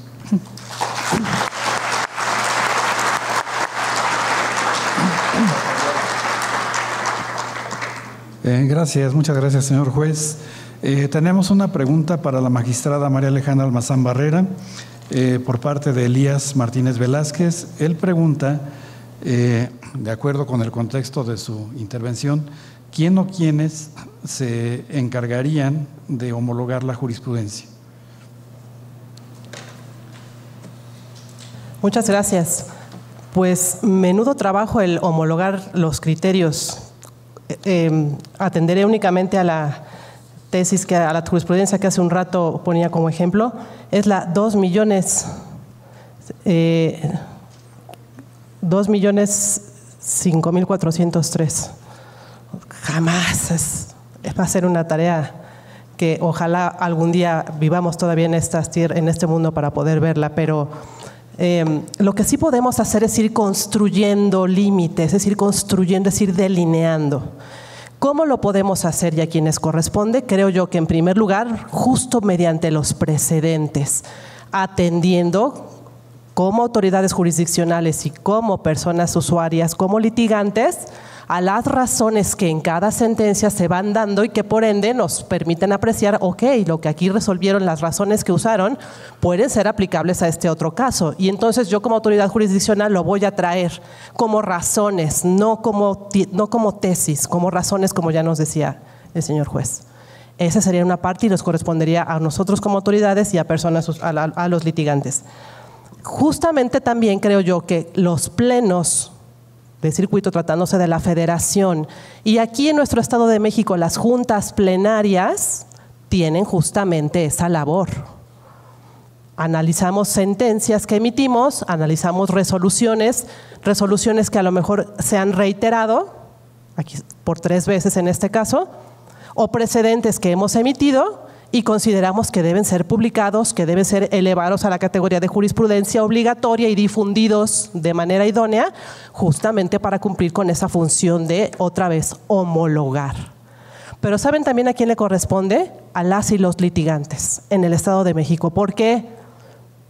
Gracias, muchas gracias, señor juez. Tenemos una pregunta para la magistrada María Alejandra Almazán Barrera por parte de Elías Martínez Velázquez. Él pregunta, de acuerdo con el contexto de su intervención, ¿quién o quiénes se encargarían de homologar la jurisprudencia?
Muchas gracias. Pues menudo trabajo el homologar los criterios. Atenderé únicamente a la tesis, a la jurisprudencia que hace un rato ponía como ejemplo. Es la 2.005.403. Jamás va a ser una tarea que ojalá algún día vivamos todavía en este mundo para poder verla, pero lo que sí podemos hacer es ir construyendo límites, es ir delineando. ¿Cómo lo podemos hacer y a quienes corresponde? Creo yo que en primer lugar, justo mediante los precedentes, atendiendo como autoridades jurisdiccionales y como personas usuarias, como litigantes, a las razones que en cada sentencia se van dando y que por ende nos permiten apreciar, ok, lo que aquí resolvieron, las razones que usaron, pueden ser aplicables a este otro caso. Y entonces yo como autoridad jurisdiccional lo voy a traer como razones, no como tesis, como razones, como ya nos decía el señor juez. Esa sería una parte y nos correspondería a nosotros como autoridades y a personas, a los litigantes. Justamente también creo yo que los plenos de circuito, tratándose de la federación, y aquí en nuestro Estado de México las juntas plenarias tienen justamente esa labor. Analizamos sentencias que emitimos, analizamos resoluciones que a lo mejor se han reiterado, aquí por 3 veces en este caso, o precedentes que hemos emitido y consideramos que deben ser publicados, que deben ser elevados a la categoría de jurisprudencia obligatoria y difundidos de manera idónea, justamente para cumplir con esa función de, otra vez, homologar. Pero ¿saben también a quién le corresponde? A las y los litigantes en el Estado de México. ¿Por qué?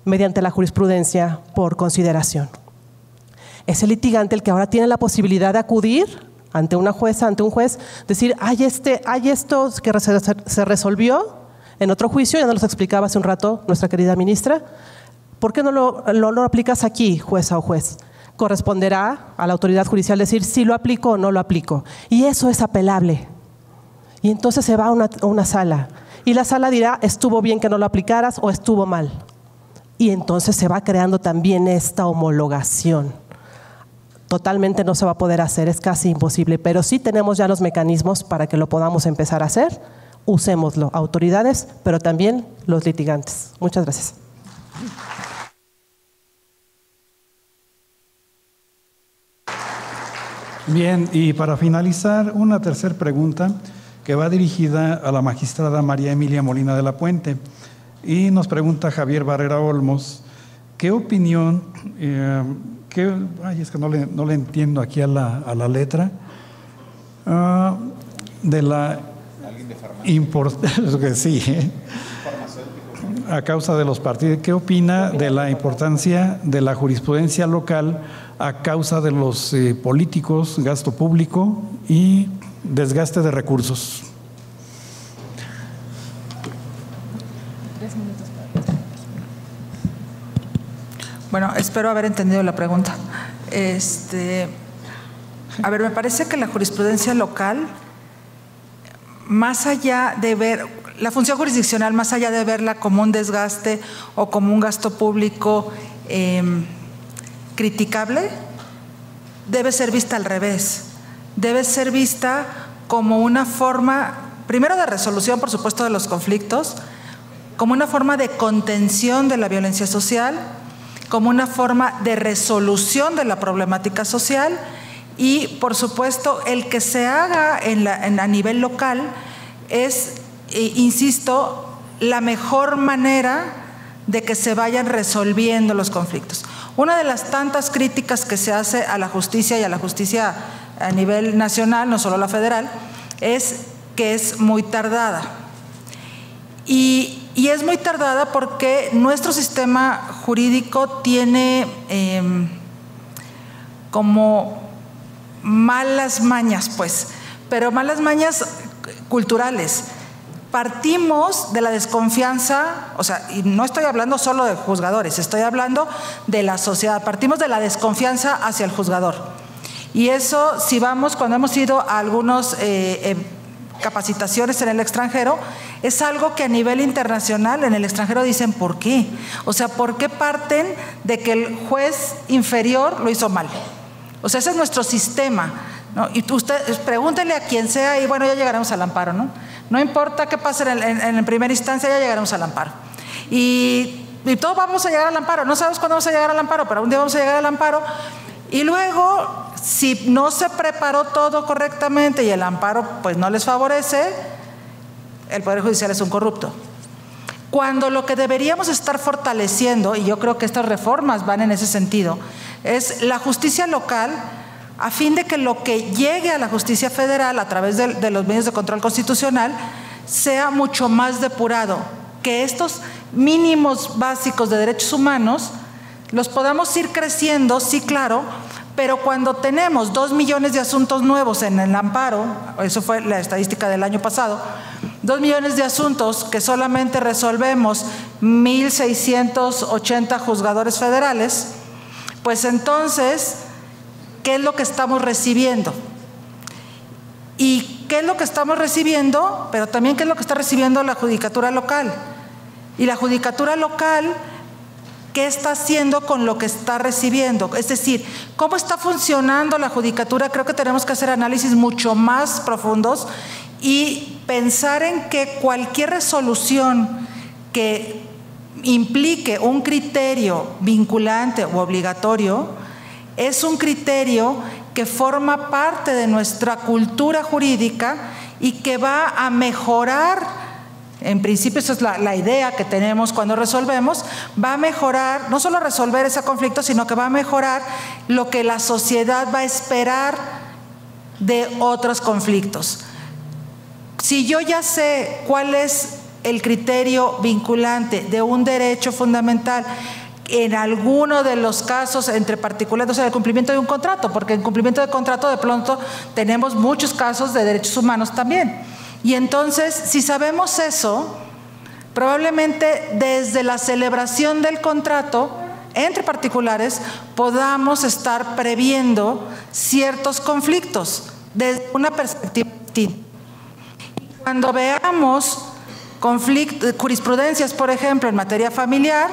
Mediante la jurisprudencia por consideración. Es el litigante el que ahora tiene la posibilidad de acudir ante una jueza, ante un juez, decir, hay esto que se resolvió en otro juicio, ya nos lo explicaba hace un rato nuestra querida ministra. ¿Por qué no lo aplicas aquí, jueza o juez? Corresponderá a la autoridad judicial decir si lo aplico o no lo aplico. Y eso es apelable. Y entonces se va a una sala. Y la sala dirá, estuvo bien que no lo aplicaras o estuvo mal. Y entonces se va creando también esta homologación. Totalmente no se va a poder hacer, es casi imposible, pero sí tenemos ya los mecanismos para que lo podamos empezar a hacer. Usémoslo, autoridades, pero también los litigantes. Muchas gracias.
Bien, y para finalizar, una tercera pregunta que va dirigida a la magistrada María Emilia Molina de la Puente. Y nos pregunta Javier Barrera Olmos, ¿qué opinión, es que no le entiendo aquí a la letra, de la Sí, a causa de los partidos. ¿Qué opina de la importancia de la jurisprudencia local a causa de los políticos, gasto público y desgaste de recursos?
Bueno, espero haber entendido la pregunta. A ver, me parece que la jurisprudencia local, más allá de ver la función jurisdiccional, más allá de verla como un desgaste o como un gasto público criticable, debe ser vista al revés. Debe ser vista como una forma, primero, de resolución, por supuesto, de los conflictos, como una forma de contención de la violencia social, como una forma de resolución de la problemática social y, por supuesto, el que se haga a nivel local es, insisto, la mejor manera de que se vayan resolviendo los conflictos. Una de las tantas críticas que se hace a la justicia y a la justicia a nivel nacional, no solo la federal, es que es muy tardada. Y es muy tardada porque nuestro sistema jurídico tiene como malas mañas, pues, pero malas mañas culturales. Partimos de la desconfianza, o sea, y no estoy hablando solo de juzgadores, estoy hablando de la sociedad. Partimos de la desconfianza hacia el juzgador. Y eso, si vamos, cuando hemos ido a algunos capacitaciones en el extranjero, es algo que a nivel internacional en el extranjero dicen ¿por qué? O sea, ¿por qué parten de que el juez inferior lo hizo mal? O sea, ese es nuestro sistema, ¿no? Y usted pregúntele a quien sea y bueno, ya llegaremos al amparo, ¿no? No importa qué pase en primera instancia, ya llegaremos al amparo. Y todos vamos a llegar al amparo, no sabemos cuándo vamos a llegar al amparo, pero un día vamos a llegar al amparo. Y luego, si no se preparó todo correctamente y el amparo pues no les favorece, el Poder Judicial es un corrupto. Cuando lo que deberíamos estar fortaleciendo, y yo creo que estas reformas van en ese sentido, es la justicia local, a fin de que lo que llegue a la justicia federal a través de los medios de control constitucional sea mucho más depurado, que estos mínimos básicos de derechos humanos los podamos ir creciendo, sí, claro, pero cuando tenemos 2 millones de asuntos nuevos en el amparo, eso fue la estadística del año pasado, 2 millones de asuntos que solamente resolvemos 1,680 juzgadores federales, pues entonces, ¿qué es lo que estamos recibiendo? ¿Y qué es lo que estamos recibiendo? Pero también ¿qué es lo que está recibiendo la judicatura local? Y la judicatura local, ¿qué está haciendo con lo que está recibiendo? Es decir, ¿cómo está funcionando la judicatura? Creo que tenemos que hacer análisis mucho más profundos y pensar en que cualquier resolución que implique un criterio vinculante o obligatorio es un criterio que forma parte de nuestra cultura jurídica y que va a mejorar, en principio esa es la idea que tenemos cuando resolvemos, va a mejorar, no solo resolver ese conflicto, sino que va a mejorar lo que la sociedad va a esperar de otros conflictos. Si yo ya sé cuál es el criterio vinculante de un derecho fundamental en alguno de los casos entre particulares, o sea, el cumplimiento de un contrato, porque en cumplimiento de contrato de pronto tenemos muchos casos de derechos humanos también. Y entonces, si sabemos eso, probablemente desde la celebración del contrato entre particulares podamos estar previendo ciertos conflictos desde una perspectiva distinta. Cuando veamos jurisprudencias, por ejemplo, en materia familiar,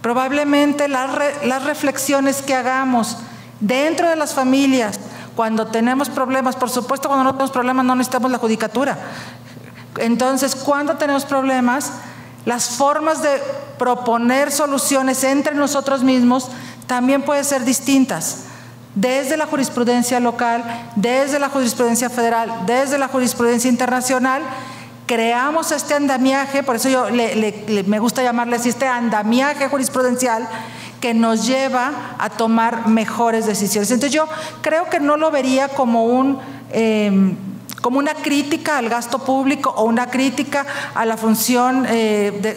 probablemente las reflexiones que hagamos dentro de las familias, cuando tenemos problemas, por supuesto, cuando no tenemos problemas no necesitamos la judicatura. Entonces, cuando tenemos problemas, las formas de proponer soluciones entre nosotros mismos también pueden ser distintas. Desde la jurisprudencia local, desde la jurisprudencia federal, desde la jurisprudencia internacional, creamos este andamiaje, por eso me gusta llamarle así, este andamiaje jurisprudencial que nos lleva a tomar mejores decisiones. Entonces yo creo que no lo vería como como una crítica al gasto público o una crítica a la función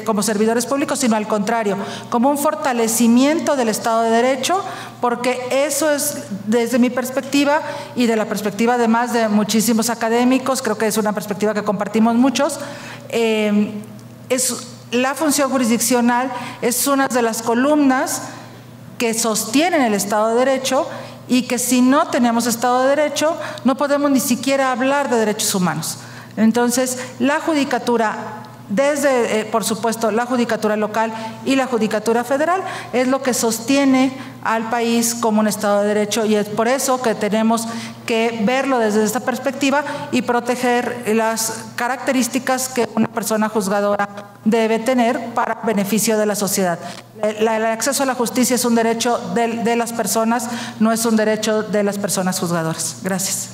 como servidores públicos, sino al contrario, como un fortalecimiento del Estado de Derecho, porque eso es, desde mi perspectiva y de la perspectiva además de muchísimos académicos, creo que es una perspectiva que compartimos muchos, la función jurisdiccional es una de las columnas que sostienen el Estado de Derecho, y que si no tenemos Estado de Derecho no podemos ni siquiera hablar de derechos humanos. Entonces, la judicatura, desde, por supuesto, la judicatura local y la judicatura federal, es lo que sostiene al país como un Estado de Derecho, y es por eso que tenemos que verlo desde esta perspectiva y proteger las características que una persona juzgadora debe tener para beneficio de la sociedad. El acceso a la justicia es un derecho de las personas, no es un derecho de las personas juzgadoras. Gracias.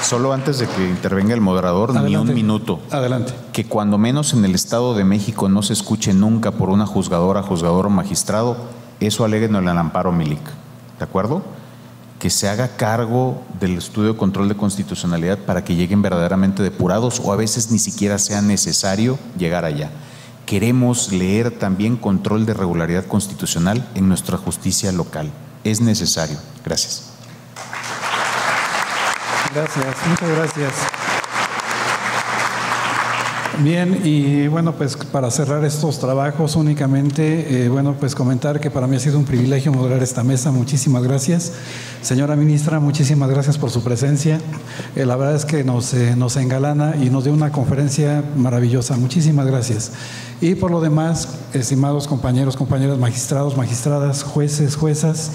Solo antes de que intervenga el moderador,
adelante,
ni un minuto.
Adelante.
Que cuando menos en el Estado de México no se escuche nunca por una juzgadora, juzgador o magistrado, eso aleguen en el amparo Milik. ¿De acuerdo? Que se haga cargo del estudio de control de constitucionalidad para que lleguen verdaderamente depurados, o a veces ni siquiera sea necesario llegar allá. Queremos leer también control de regularidad constitucional en nuestra justicia local. Es necesario. Gracias.
Gracias, muchas gracias. Bien, y bueno, pues para cerrar estos trabajos únicamente, bueno, pues comentar que para mí ha sido un privilegio moderar esta mesa. Muchísimas gracias. Señora ministra, muchísimas gracias por su presencia. La verdad es que nos engalana y nos dio una conferencia maravillosa. Muchísimas gracias. Y por lo demás, estimados compañeros, compañeras, magistrados, magistradas, jueces, juezas,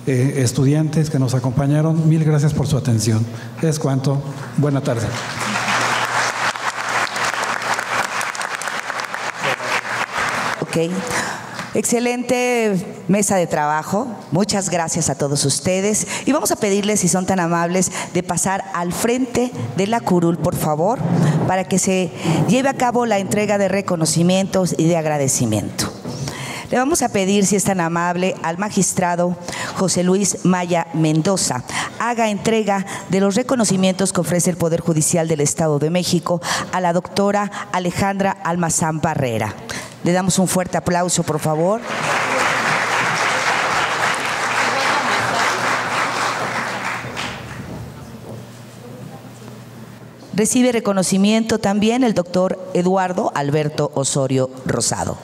estudiantes que nos acompañaron, mil gracias por su atención. Es cuanto. Buena tarde.
Ok. Excelente mesa de trabajo. Muchas gracias a todos ustedes. Y vamos a pedirles, si son tan amables, de pasar al frente de la curul, por favor, para que se lleve a cabo la entrega de reconocimientos y de agradecimiento. Le vamos a pedir, si es tan amable, al magistrado José Luis Maya Mendoza haga entrega de los reconocimientos que ofrece el Poder Judicial del Estado de México a la doctora Alejandra Almazán Barrera. Le damos un fuerte aplauso, por favor. Recibe reconocimiento también el doctor Eduardo Alberto Osorio Rosado.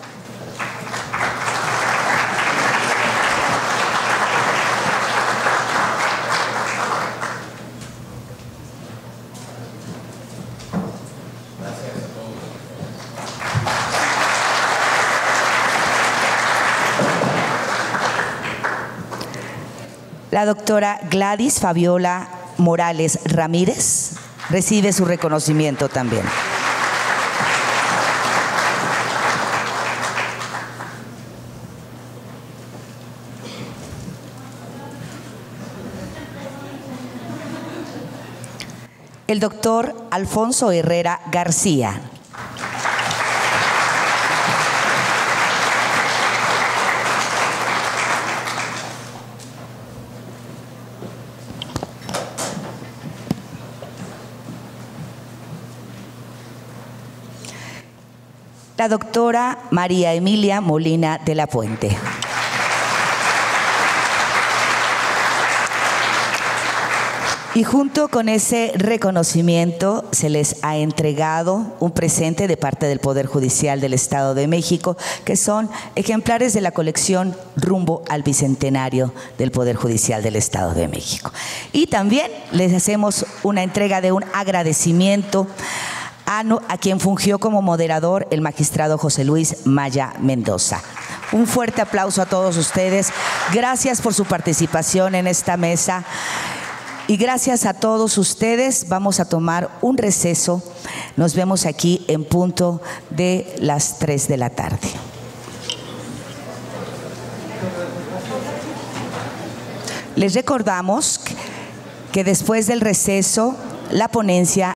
La doctora Gladys Fabiola Morales Ramírez recibe su reconocimiento también. El doctor Alfonso Herrera García. La doctora María Emilia Molina de la Puente. Y junto con ese reconocimiento se les ha entregado un presente de parte del Poder Judicial del Estado de México, que son ejemplares de la colección Rumbo al Bicentenario del Poder Judicial del Estado de México. Y también les hacemos una entrega de un agradecimiento a quien fungió como moderador el magistrado José Luis Maya Mendoza. Un fuerte aplauso a todos ustedes. Gracias por su participación en esta mesa. Y gracias a todos ustedes, vamos a tomar un receso. Nos vemos aquí en punto de las 3 de la tarde. Les recordamos que después del receso, la ponencia